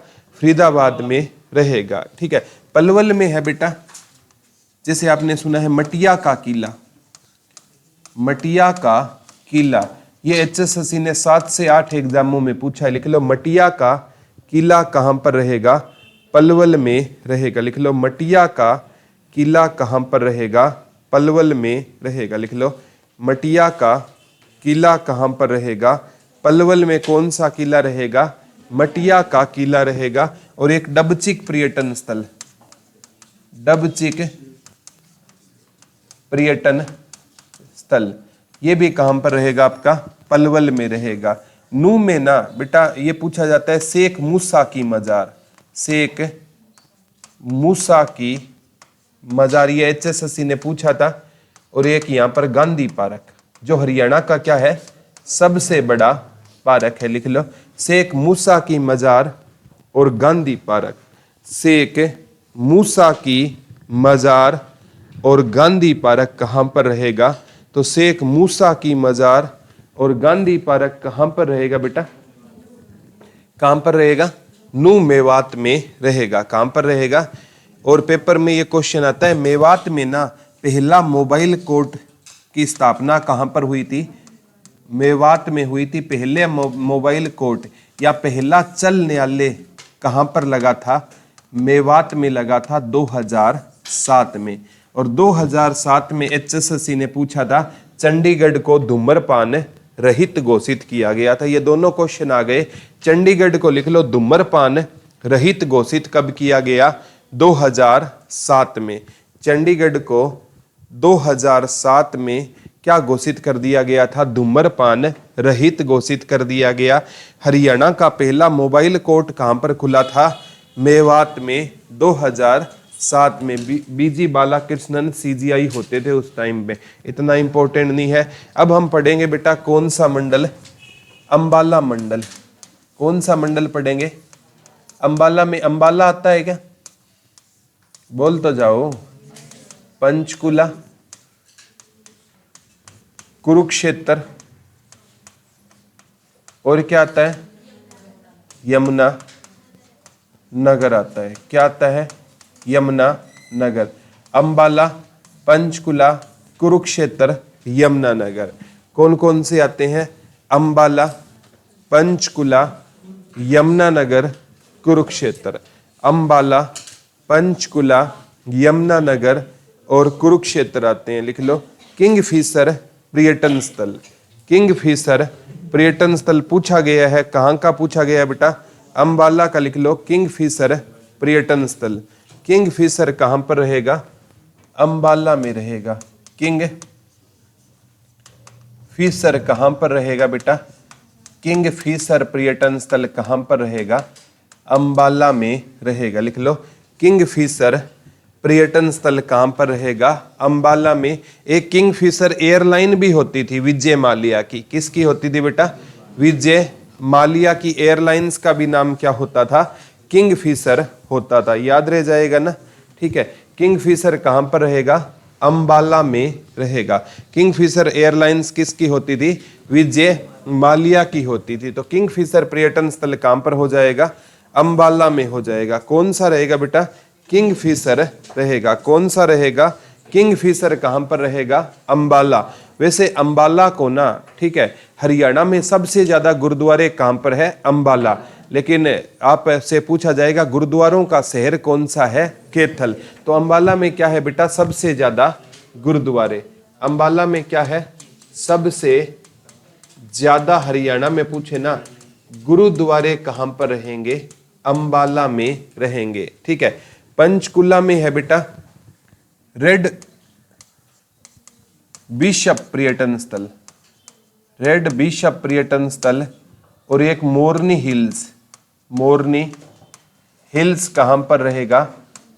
फरीदाबाद में रहेगा, ठीक है। पलवल में है बेटा, जैसे आपने सुना है मटिया का किला। मटिया का किला, ये HSSC ने 7 से 8 एग्जामों में पूछा है। लिख लो, मटिया का किला कहां पर रहेगा? पलवल में रहेगा। लिख लो, मटिया का किला कहां पर रहेगा? पलवल में रहेगा। लिख लो, मटिया का किला कहां पर रहेगा? पलवल में। कौन सा किला रहेगा? मटिया का किला रहेगा। और एक डबचिक पर्यटन स्थल, डबचिक पर्यटन स्थल, ये भी कहां पर रहेगा? आपका पलवल में रहेगा। नू में ना बेटा ये पूछा जाता है शेख मूसा की मजार, शेख मूसा की मजार, ये एचएसएससी ने पूछा था। और एक यहाँ पर गांधी पार्क जो हरियाणा का क्या है सबसे बड़ा पार्क है, लिख लो शेख मूसा की मजार और गांधी पार्क। शेख मूसा की मजार और गांधी पार्क कहाँ पर रहेगा? तो शेख मूसा की मजार और गांधी पार्क कहाँ पर रहेगा बेटा? कहाँ पर रहेगा? नू मेवात में रहेगा। कहाँ पर रहेगा? और पेपर में ये क्वेश्चन आता है मेवात में ना पहला मोबाइल कोर्ट की स्थापना कहाँ पर हुई थी? मेवात में हुई थी पहले मोबाइल कोर्ट या पहला चल न्यायालय कहाँ पर लगा था? मेवात में लगा था 2007 में। और 2007 में एचएसएससी ने पूछा था चंडीगढ़ को धूम्रपान रहित घोषित किया गया था। ये दोनों क्वेश्चन आ गए। चंडीगढ़ को लिख लो धूम्रपान रहित घोषित कब किया गया? 2007 में। चंडीगढ़ को 2007 में क्या घोषित कर दिया गया था? धूम्रपान रहित घोषित कर दिया गया। हरियाणा का पहला मोबाइल कोर्ट कहां पर खुला था? मेवात में 2007 में। बीजी बालाकृष्णन सीजीआई होते थे उस टाइम में, इतना इंपॉर्टेंट नहीं है। अब हम पढ़ेंगे बेटा कौन सा मंडल? अंबाला मंडल। कौन सा मंडल पढ़ेंगे? अंबाला में। अंबाला आता है क्या? बोल तो जाओ। पंचकुला, कुरुक्षेत्र और क्या आता है? यमुना नगर आता है। क्या आता है? यमुना नगर। अंबाला, पंचकुला, कुरुक्षेत्र, यमुना नगर। कौन कौन से आते हैं? अंबाला, पंचकुला, यमुना नगर, कुरुक्षेत्र। अंबाला, पंचकुला, यमुना नगर और कुरुक्षेत्र आते हैं। लिख लो किंगफिशर पर्यटन स्थल। किंगफिशर पर्यटन स्थल पूछा गया है, कहाँ का पूछा गया है बेटा? अंबाला का। लिख लो किंगफिशर पर्यटन स्थल। किंगफिशर कहाँ पर रहेगा? अंबाला में रहेगा। किंगफिशर कहाँ पर रहेगा बेटा? किंगफिशर पर्यटन स्थल कहाँ पर रहेगा? अंबाला में रहेगा। लिख लो किंगफिशर पर्यटन स्थल कहाँ पर रहेगा? अंबाला में। एक किंगफिशर एयरलाइन भी होती थी विजय माल्या की। किसकी होती थी बेटा? विजय माल्या की एयरलाइंस का भी नाम क्या होता था? किंगफिशर होता था। याद रह जाएगा ना? ठीक है। किंगफिशर कहाँ पर रहेगा? अंबाला में रहेगा। किंगफिशर एयरलाइंस किसकी होती थी? विजय माल्या की होती थी। तो किंगफिशर पर्यटन स्थल कहाँ पर हो जाएगा? अंबाला में हो जाएगा। कौन सा रहेगा बेटा? किंगफिशर रहेगा। कौन सा रहेगा? किंगफिशर कहाँ पर रहेगा? अंबाला। वैसे अंबाला को ना, ठीक है, हरियाणा में सबसे ज्यादा गुरुद्वारे कहाँ पर है? अंबाला। लेकिन आप से पूछा जाएगा गुरुद्वारों का शहर कौन सा है? कैथल। तो अंबाला में क्या है बेटा? सबसे ज्यादा गुरुद्वारे। अंबाला में क्या है? सबसे ज्यादा। हरियाणा में पूछे ना गुरुद्वारे कहाँ पर रहेंगे? अंबाला में रहेंगे। ठीक है। पंचकुला में है बेटा रेड बिशप पर्यटन स्थल। रेड बिशप पर्यटन स्थल। और एक मोरनी हिल्स। मोरनी हिल्स कहां पर रहेगा?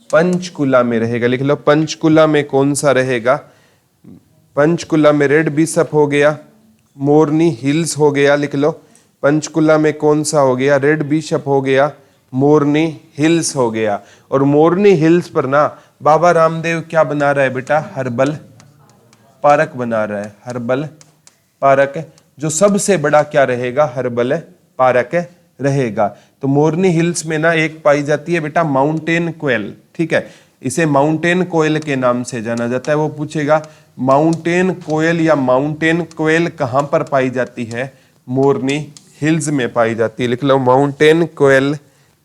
पंचकुला में रहेगा। लिख लो पंचकुला में कौन सा रहेगा? पंचकुला में रेड बिशप हो गया, मोरनी हिल्स हो गया। लिख लो पंचकुला में कौन सा हो गया? रेड बिशप हो गया, मोरनी हिल्स हो गया। और मोरनी हिल्स पर ना बाबा रामदेव क्या बना रहा है बेटा? हर्बल पार्क बना रहा है। हर्बल पार्क जो सबसे बड़ा क्या रहेगा? हर्बल पार्क रहेगा। तो मोरनी हिल्स में ना एक पाई जाती है बेटा माउंटेन कोयल। ठीक है, इसे माउंटेन कोयल के नाम से जाना जाता है। वो पूछेगा माउंटेन कोयल या माउंटेन कोयल कहाँ पर पाई जाती है? मोरनी हिल्स में पाई जाती है। लिख लो माउंटेन कोयल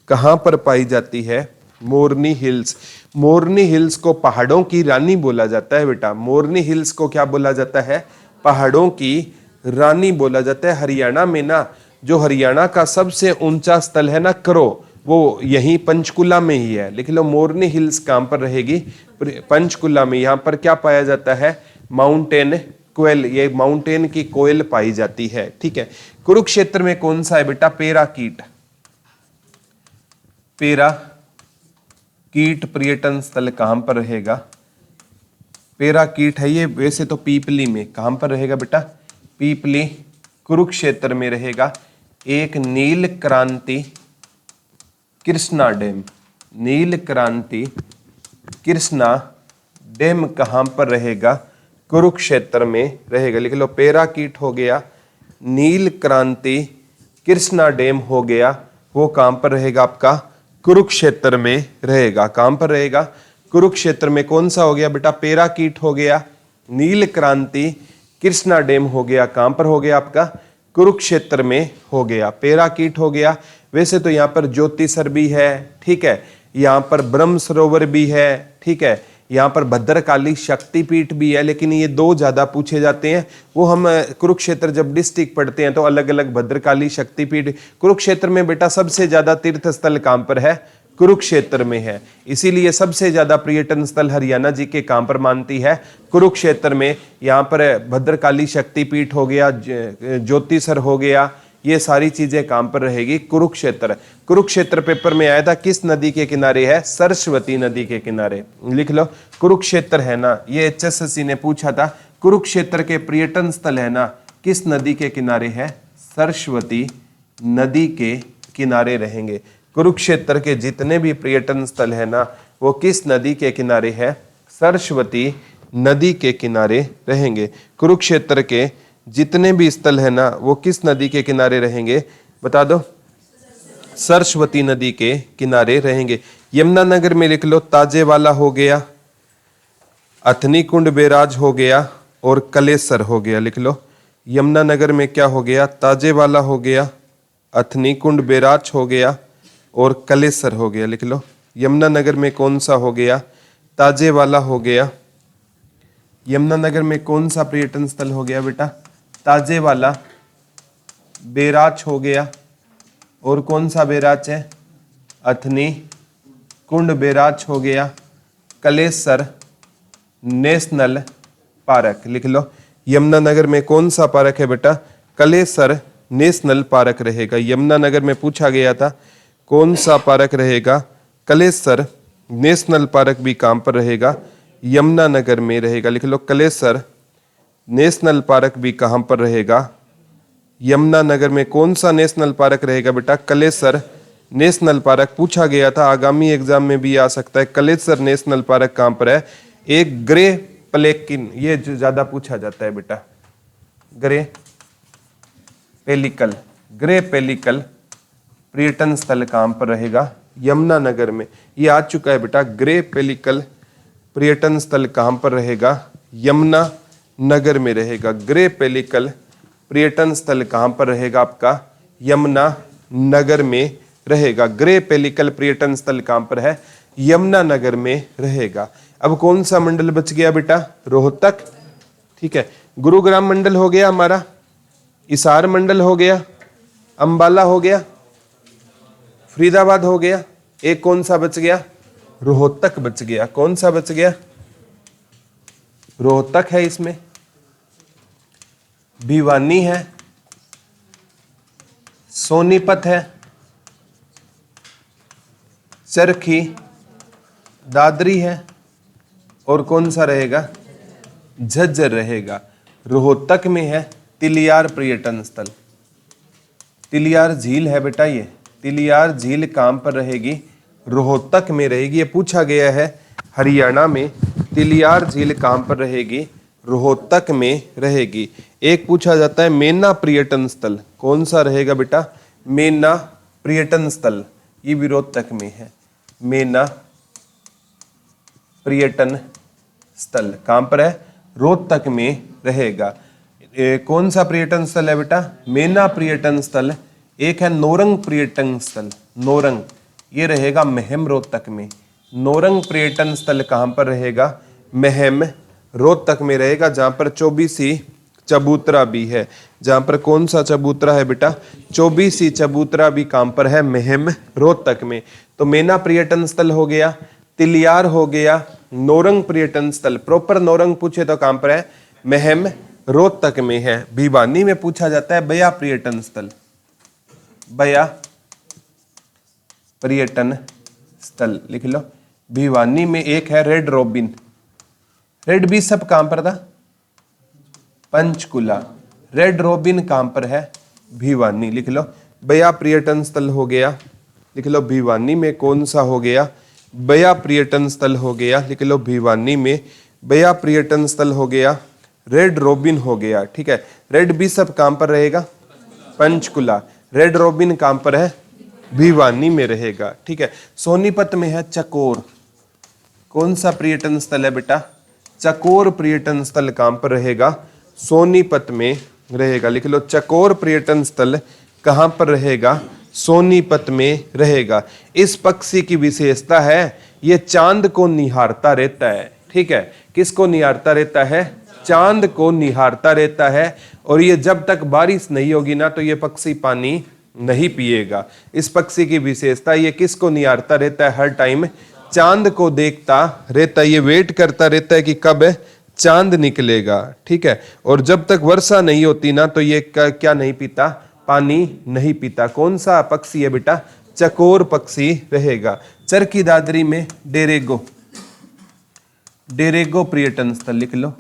कहाँ पर पाई जाती है? मोरनी हिल्स। मोरनी हिल्स को पहाड़ों की रानी बोला जाता है बेटा। मोरनी हिल्स को क्या बोला जाता है? पहाड़ों की रानी बोला जाता है। हरियाणा में ना जो हरियाणा का सबसे ऊंचा स्थल है ना करो, वो यहीं पंचकुला में ही है। लिख लो मोरनी हिल्स कहाँ पर रहेगी? पंचकुला में। यहाँ पर क्या पाया जाता है? माउंटेन कोयल, ये माउंटेन की कोयल पाई जाती है। ठीक है, कुरुक्षेत्र में कौन सा है बेटा? पेराकीट। पेराकीट पर्यटन स्थल कहां पर रहेगा? पेराकीट है ये, वैसे तो पीपली में, कहां पर रहेगा बेटा? पीपली, कुरुक्षेत्र में रहेगा। एक नील क्रांति कृष्णा डैम, नील क्रांति कृष्णा डैम कहां पर रहेगा? कुरुक्षेत्र में रहेगा। लिख लो, पेराकीट हो गया, नील क्रांति कृष्णा डैम हो गया, वो कहां पर रहेगा आपका? कुरुक्षेत्र में रहेगा। कहां पर रहेगा? कुरुक्षेत्र में। कौन सा हो गया बेटा? पेराकीट हो गया, नील क्रांति कृष्णा डैम हो गया, कहां पर हो गया आपका? कुरुक्षेत्र में हो गया। पेराकीट हो गया। वैसे तो यहाँ पर ज्योतिसर भी है, ठीक है, यहाँ पर ब्रह्म सरोवर भी है, ठीक है, यहाँ पर भद्रकाली शक्तिपीठ भी है, लेकिन ये दो ज्यादा पूछे जाते हैं। वो हम कुरुक्षेत्र जब डिस्ट्रिक्ट पढ़ते हैं तो अलग अलग भद्रकाली शक्तिपीठ। कुरुक्षेत्र में बेटा सबसे ज्यादा तीर्थ स्थल कहां पर है? कुरुक्षेत्र में है। इसीलिए सबसे ज्यादा पर्यटन स्थल हरियाणा जी के कहां पर मानती है? कुरुक्षेत्र में। यहाँ पर भद्रकाली शक्तिपीठ हो गया, ज्योतिसर हो गया, ये सारी चीजें कहां पर रहेगी? कुरुक्षेत्र। कुरुक्षेत्र पेपर में आया था, किस नदी के किनारे है? सरस्वती नदी के किनारे। लिख लो, कुरुक्षेत्र है ना, ये एचएसएससी ने पूछा था, कुरुक्षेत्र के पर्यटन स्थल है ना, किस नदी के किनारे है? सरस्वती नदी के किनारे रहेंगे। कुरुक्षेत्र के जितने भी पर्यटन स्थल है ना, वो किस नदी के किनारे है? सरस्वती नदी के किनारे रहेंगे। कुरुक्षेत्र के जितने भी स्थल है ना, वो किस नदी के किनारे रहेंगे? बता दो। सरस्वती नदी के किनारे रहेंगे। यमुनानगर में लिख लो, ताजेवाला हो गया, अथनी कुंड बैराज हो गया और कलेसर हो गया। लिख लो, यमुनानगर में क्या हो गया? ताजेवाला हो गया, अथनी कुंड बैराज हो गया और कलेसर हो गया। लिख लो, यमुनानगर में कौन सा हो गया? ताजेवाला हो गया। यमुनानगर में कौन सा पर्यटन स्थल हो गया बेटा? ताजेवाला। बैराज हो गया, और कौन सा बैराज है? अथनी कुंड बैराज हो गया। Kalesar national park. लिख लो, यमुनानगर में कौन सा पार्क है बेटा? कलेसर नेशनल पार्क रहेगा। यमुनानगर में पूछा गया था कौन सा पार्क रहेगा? कलेसर नेशनल पार्क भी कहां पर रहेगा? यमुनानगर में रहेगा। लिख लो, कलेसर नेशनल पार्क भी कहां पर रहेगा? यमुनानगर में। कौन सा नेशनल पार्क रहेगा बेटा? Kalesar national park. पूछा गया था, आगामी एग्जाम में भी आ सकता है। कलेसर नेशनल पार्क कहां पर है? एक ग्रे पेलिकन, ये जो ज्यादा पूछा जाता है बेटा, ग्रे पेलिकल। ग्रे पेलिकल पर्यटन स्थल कहां पर रहेगा? यमुनानगर में। ये आ चुका है बेटा, ग्रे पेलिकल पर्यटन स्थल कहां पर रहेगा? यमुनानगर में रहेगा। ग्रे पेलिकल पर्यटन स्थल कहां पर रहेगा आपका? यमुनानगर में रहेगा। ग्रे पेलिकल पर्यटन स्थल कहां पर है? यमुनानगर में रहेगा। अब कौन सा मंडल बच गया बेटा? रोहतक। ठीक है, गुरुग्राम मंडल हो गया हमारा, हिसार मंडल हो गया, अंबाला हो गया, फरीदाबाद हो गया। एक कौन सा बच गया? रोहतक बच गया। कौन सा बच गया? रोहतक है, इसमें भिवानी है, सोनीपत है, चरखी, दादरी है, और कौन सा रहेगा? झज्जर रहेगा। रोहतक में है तिलियार पर्यटन स्थल। तिलियार झील है बेटा, ये तिलियार झील कहां पर रहेगी? रोहतक में रहेगी। ये पूछा गया है हरियाणा में तिलियार झील कहां पर रहेगी? रोहतक में रहेगी। एक पूछा जाता है मेना पर्यटन स्थल, कौन सा रहेगा बेटा? मेना पर्यटन स्थल, ये भी रोहतक में है। मेना पर्यटन स्थल कहां पर है? रोहतक में रहेगा। कौन सा पर्यटन स्थल है बेटा? मेना पर्यटन स्थल। एक है नौरंग पर्यटन स्थल, नौरंग, ये रहेगा महम रोहतक में। नौरंग पर्यटन स्थल कहां पर रहेगा? महम रोहतक में रहेगा, जहां पर चौबीसी चबूतरा भी है। जहां पर कौन सा चबूतरा है बेटा? चौबीसी चबूतरा भी कहां पर है? महम रोहतक में। तो मेना पर्यटन स्थल हो गया, तिलियार हो गया, नौरंग पर्यटन स्थल। प्रॉपर नौरंग पूछे तो कहां पर है? महम रोहतक में है। भिवानी में पूछा जाता है बया पर्यटन स्थल, बया पर्यटन स्थल लिख लो। भिवानी में एक है रेड रॉबिन, रेड बिशप कहां पर था? पंचकुला। रेड रॉबिन कहां पर है? भिवानी लिख लो। बया पर्यटन स्थल हो गया, लिख लो भिवानी में कौन सा हो गया? बया पर्यटन स्थल हो गया, लिख लो भिवानी में बया पर्यटन स्थल हो गया। रेड रॉबिन हो गया, ठीक है। रेड बिशप कहां पर रहेगा? पंचकुला। रेड रॉबिन कहां पर है? भिवानी में रहेगा, ठीक है। सोनीपत में है चकोर, कौन सा पर्यटन स्थल है बेटा? चकोर पर्यटन स्थल कहां पर रहेगा? सोनीपत में रहेगा, लिख लो चकोर पर्यटन स्थल कहां पर रहेगा? सोनीपत में रहेगा। इस पक्षी की विशेषता है ये चांद को निहारता रहता है, ठीक है। किसको निहारता रहता है? चांद को निहारता रहता है। और ये जब तक बारिश नहीं होगी ना तो ये पक्षी पानी नहीं पिएगा। इस पक्षी की विशेषता ये किसको निहारता रहता है? हर टाइम चांद को देखता रहता है, ये वेट करता रहता है कि कब चांद निकलेगा, ठीक है। और जब तक वर्षा नहीं होती ना तो ये क्या नहीं पीता? पानी नहीं पीता। कौन सा पक्षी है बेटा? चकोर पक्षी रहेगा। चरखी दादरी में डेरेगो, डेरेगो पर्यटन स्थल लिख लो।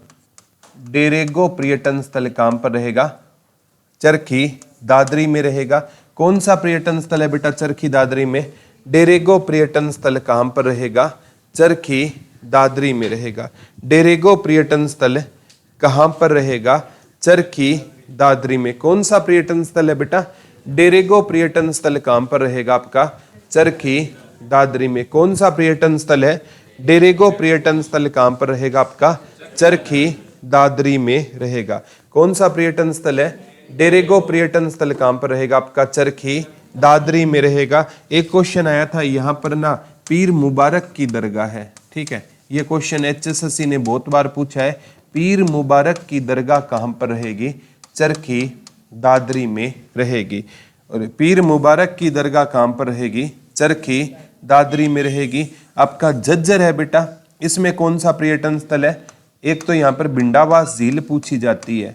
डेरेगो पर्यटन स्थल कहां पर रहेगा? चरखी दादरी में रहेगा। कौन सा पर्यटन स्थल है बेटा चरखी दादरी में? डेरेगो पर्यटन स्थल कहां पर रहेगा? चरखी दादरी में रहेगा। डेरेगो पर्यटन स्थल कहां पर रहेगा? चरखी दादरी में। कौन सा पर्यटन स्थल है बेटा? डेरेगो पर्यटन स्थल कहां पर रहेगा आपका? चरखी दादरी में। कौन सा पर्यटन स्थल है? डेरेगो पर्यटन स्थल कहां पर रहेगा आपका? चरखी दादरी में रहेगा। कौन सा पर्यटन स्थल है? डेरेगो पर्यटन स्थल कहां पर रहेगा आपका? चरखी दादरी में रहेगा। एक क्वेश्चन आया था यहाँ पर ना, पीर मुबारक की दरगाह है, ठीक है। ये क्वेश्चन HSSC ने बहुत बार पूछा है। पीर मुबारक की दरगाह कहां पर रहेगी? चरखी दादरी में रहेगी। और पीर मुबारक की दरगाह कहां पर रहेगी? चरखी दादरी में रहेगी। आपका झज्जर है बेटा, इसमें कौन सा पर्यटन स्थल है? एक तो यहाँ पर भिंडावास झील पूछी जाती है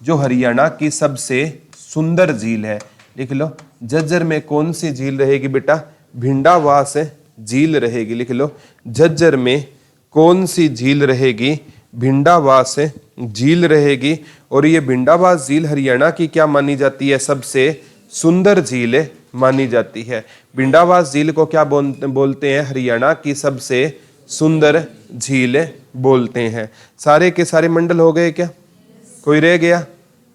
जो हरियाणा की सबसे सुंदर झील है, लिख लो। झज्जर में कौन सी झील रहेगी बेटा? भिंडावास झील रहेगी, लिख लो। झज्जर में कौन सी झील रहेगी? भिंडावास झील रहेगी। और ये भिंडावास झील हरियाणा की क्या मानी जाती है? सबसे सुंदर झील मानी जाती है। भिंडावास झील को क्या बोलते हैं? हरियाणा की सबसे सुंदर झील बोलते हैं। सारे के सारे मंडल हो गए क्या? कोई रह गया?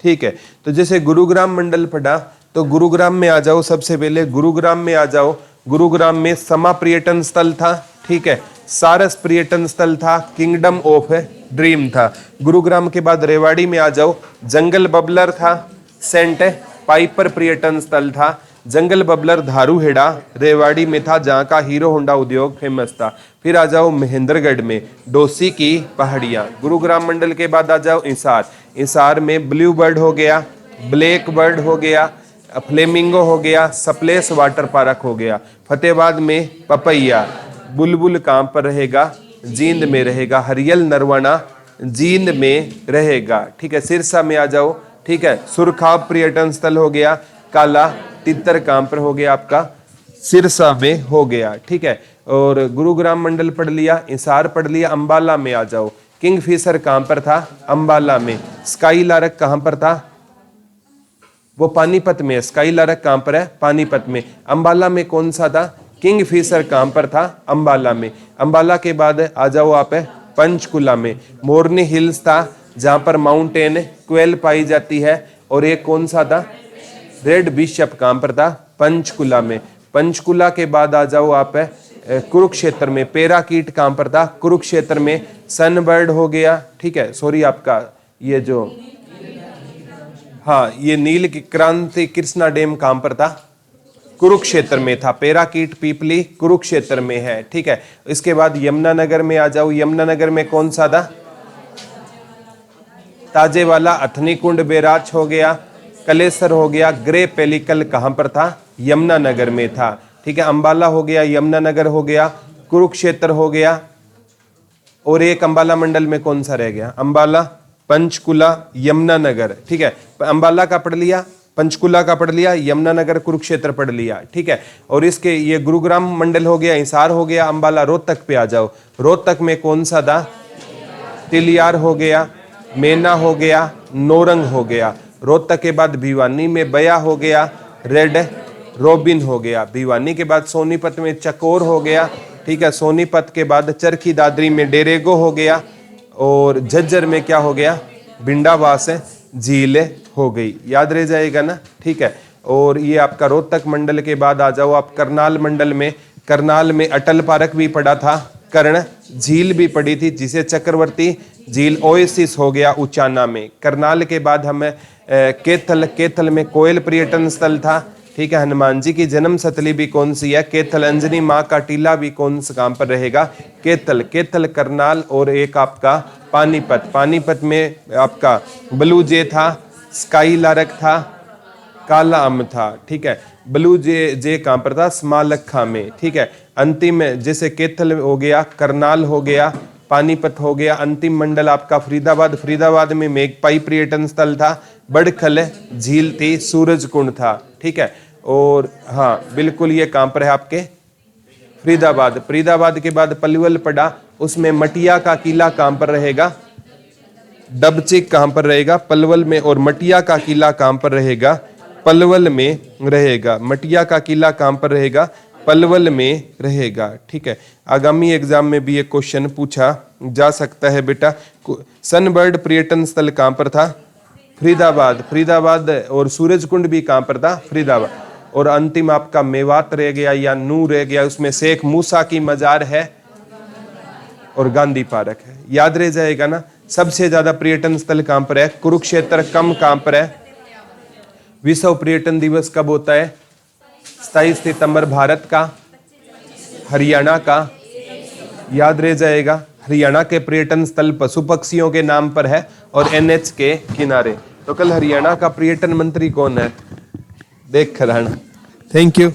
ठीक है। तो जैसे गुरुग्राम मंडल पढ़ा तो गुरुग्राम में आ जाओ। सबसे पहले गुरुग्राम में आ जाओ। गुरुग्राम में समा पर्यटन स्थल था, ठीक है। सारस पर्यटन स्थल था, किंगडम ऑफ ड्रीम था। गुरुग्राम के बाद रेवाड़ी में आ जाओ। जंगल बबलर था, सेंट पाइपर पर्यटन स्थल था। जंगल बबलर धारूहेड़ा रेवाड़ी में था, जहाँ का हीरो होंडा उद्योग फेमस था। फिर आ जाओ महेंद्रगढ़ में डोसी की पहाड़ियाँ। गुरुग्राम मंडल के बाद आ जाओ इंसार। इंसार में ब्लू बर्ड हो गया, ब्लैक बर्ड हो गया, फ्लेमिंगो हो गया, सप्लेस वाटर पार्क हो गया। फतेहाबाद में पपैया। बुलबुल कहाँ पर रहेगा? जींद में रहेगा। हरियल नरवाना जींद में रहेगा, ठीक है। सिरसा में आ जाओ, ठीक है। सुरखाब पर्यटन स्थल हो गया। काला तितर कहाँ पर हो गया आपका? सिरसा में हो गया, ठीक है। और गुरुग्राम मंडल पढ़ लिया, इंसार पढ़ लिया। अंबाला में आ जाओ। किंगफिशर कहाँ पर था? अंबाला में। स्काई लारक कहाँ पर था? वो पानीपत में। स्काई लारक कहाँ पर है? पानीपत में। अंबाला में कौन सा था? किंगफिशर कहाँ पर था? अंबाला में। अंबाला के बाद आ जाओ आप पंचकुला में। मोरनी हिल्स था, जहाँ पर माउंटेन क्वेल पाई जाती है। और एक कौन सा था? रेड बिशप कहाँ पर था? पंचकुला में। पंचकुला के बाद आ जाओ आप कुरुक्षेत्र में। पैराकीट कहाँ पर था? कुरुक्षेत्र में। सनबर्ड हो गया, ठीक है। सॉरी आपका ये जो, हाँ, ये नील की क्रांति कृष्णा डैम कहाँ पर था? कुरुक्षेत्र में था। पैराकीट पीपली कुरुक्षेत्र में है, ठीक है। इसके बाद यमुनानगर में आ जाओ। यमुनानगर में कौन सा था? ताजेवाला अथनी कुंड बैराज हो गया, कलेसर हो गया। ग्रे पेलिकल कहाँ पर था? यमुनानगर में था, ठीक है। अंबाला हो गया, यमुनानगर हो गया, कुरुक्षेत्र हो गया। और एक अंबाला मंडल में कौन सा रह गया? अंबाला पंचकुला, यमुनानगर, ठीक है। अंबाला का पढ़ लिया, पंचकुला का पढ़ लिया, यमुनानगर कुरुक्षेत्र पढ़ लिया, ठीक है। और इसके ये गुरुग्राम मंडल हो गया, हिसार हो गया, अंबाला। रोहतक पे आ जाओ, रोहतक में कौन सा था? तिलियार हो गया, मेना हो गया, नौरंग हो गया। रोहतक के बाद भिवानी में बया हो गया, रेड रोबिन हो गया। भिवानी के बाद सोनीपत में चकोर हो गया, ठीक है। सोनीपत के बाद चरखी दादरी में डेरेगो हो गया, और झज्जर में क्या हो गया? भिंडावास झील हो गई। याद रह जाएगा ना, ठीक है। और ये आपका रोहतक मंडल के बाद आ जाओ आप करनाल मंडल में। करनाल में अटल पार्क भी पड़ा था, कर्ण झील भी पड़ी थी, जिसे चक्रवर्ती झील ओएसिस हो गया उचाना में। करनाल के बाद हमें केथल, केथल में कोयल पर्यटन स्थल था, ठीक है। हनुमान जी की जन्म स्थली भी कौन सी है? केथल। अंजनी माँ का टीला भी कौन से काम पर रहेगा? केथल। केथल, करनाल, और एक आपका पानीपत। पानीपत में आपका ब्लू जे था, स्काई लारक था, काला अम था, ठीक है। ब्लू जे कहाँ पर था? स्मालखा में, ठीक है। अंतिम जैसे केथल हो गया, करनाल हो गया, पानीपत हो गया। अंतिम मंडल आपका फरीदाबाद। फरीदाबाद में मेघपाई पर्यटन स्थल था, बड़खल झील थी, सूरज कुंड था, ठीक है। और हाँ बिल्कुल, ये कहाँ पर है आपके? फरीदाबाद। फरीदाबाद के बाद पलवल पड़ा, उसमें मटिया का किला कहाँ पर रहेगा? डबचिक कहाँ पर रहेगा? पलवल में। और मटिया का किला कहाँ पर रहेगा? पलवल में रहेगा। मटिया का किला कहाँ पर रहेगा? पलवल में रहेगा, ठीक है। आगामी एग्जाम में भी एक क्वेश्चन पूछा जा सकता है बेटा। सनबर्ड पर्यटन स्थल कहाँ पर था? फरीदाबाद। फरीदाबाद। और सूरज कुंड भी कहाँ पर था? फरीदाबाद। और अंतिम आपका मेवात रह गया या नू रह गया, उसमें शेख मूसा की मजार है और गांधी पार्क है। याद रह जाएगा ना। सबसे ज्यादा पर्यटन स्थल कहाँ पर है? कुरुक्षेत्र। कम कहाँ पर है? विश्व पर्यटन दिवस कब होता है? 27 सितंबर। भारत का? हरियाणा का? याद रह जाएगा। हरियाणा के पर्यटन स्थल पशु पक्षियों के नाम पर है और NH के किनारे। तो कल हरियाणा का पर्यटन मंत्री कौन है? देख कर आना। Thank you.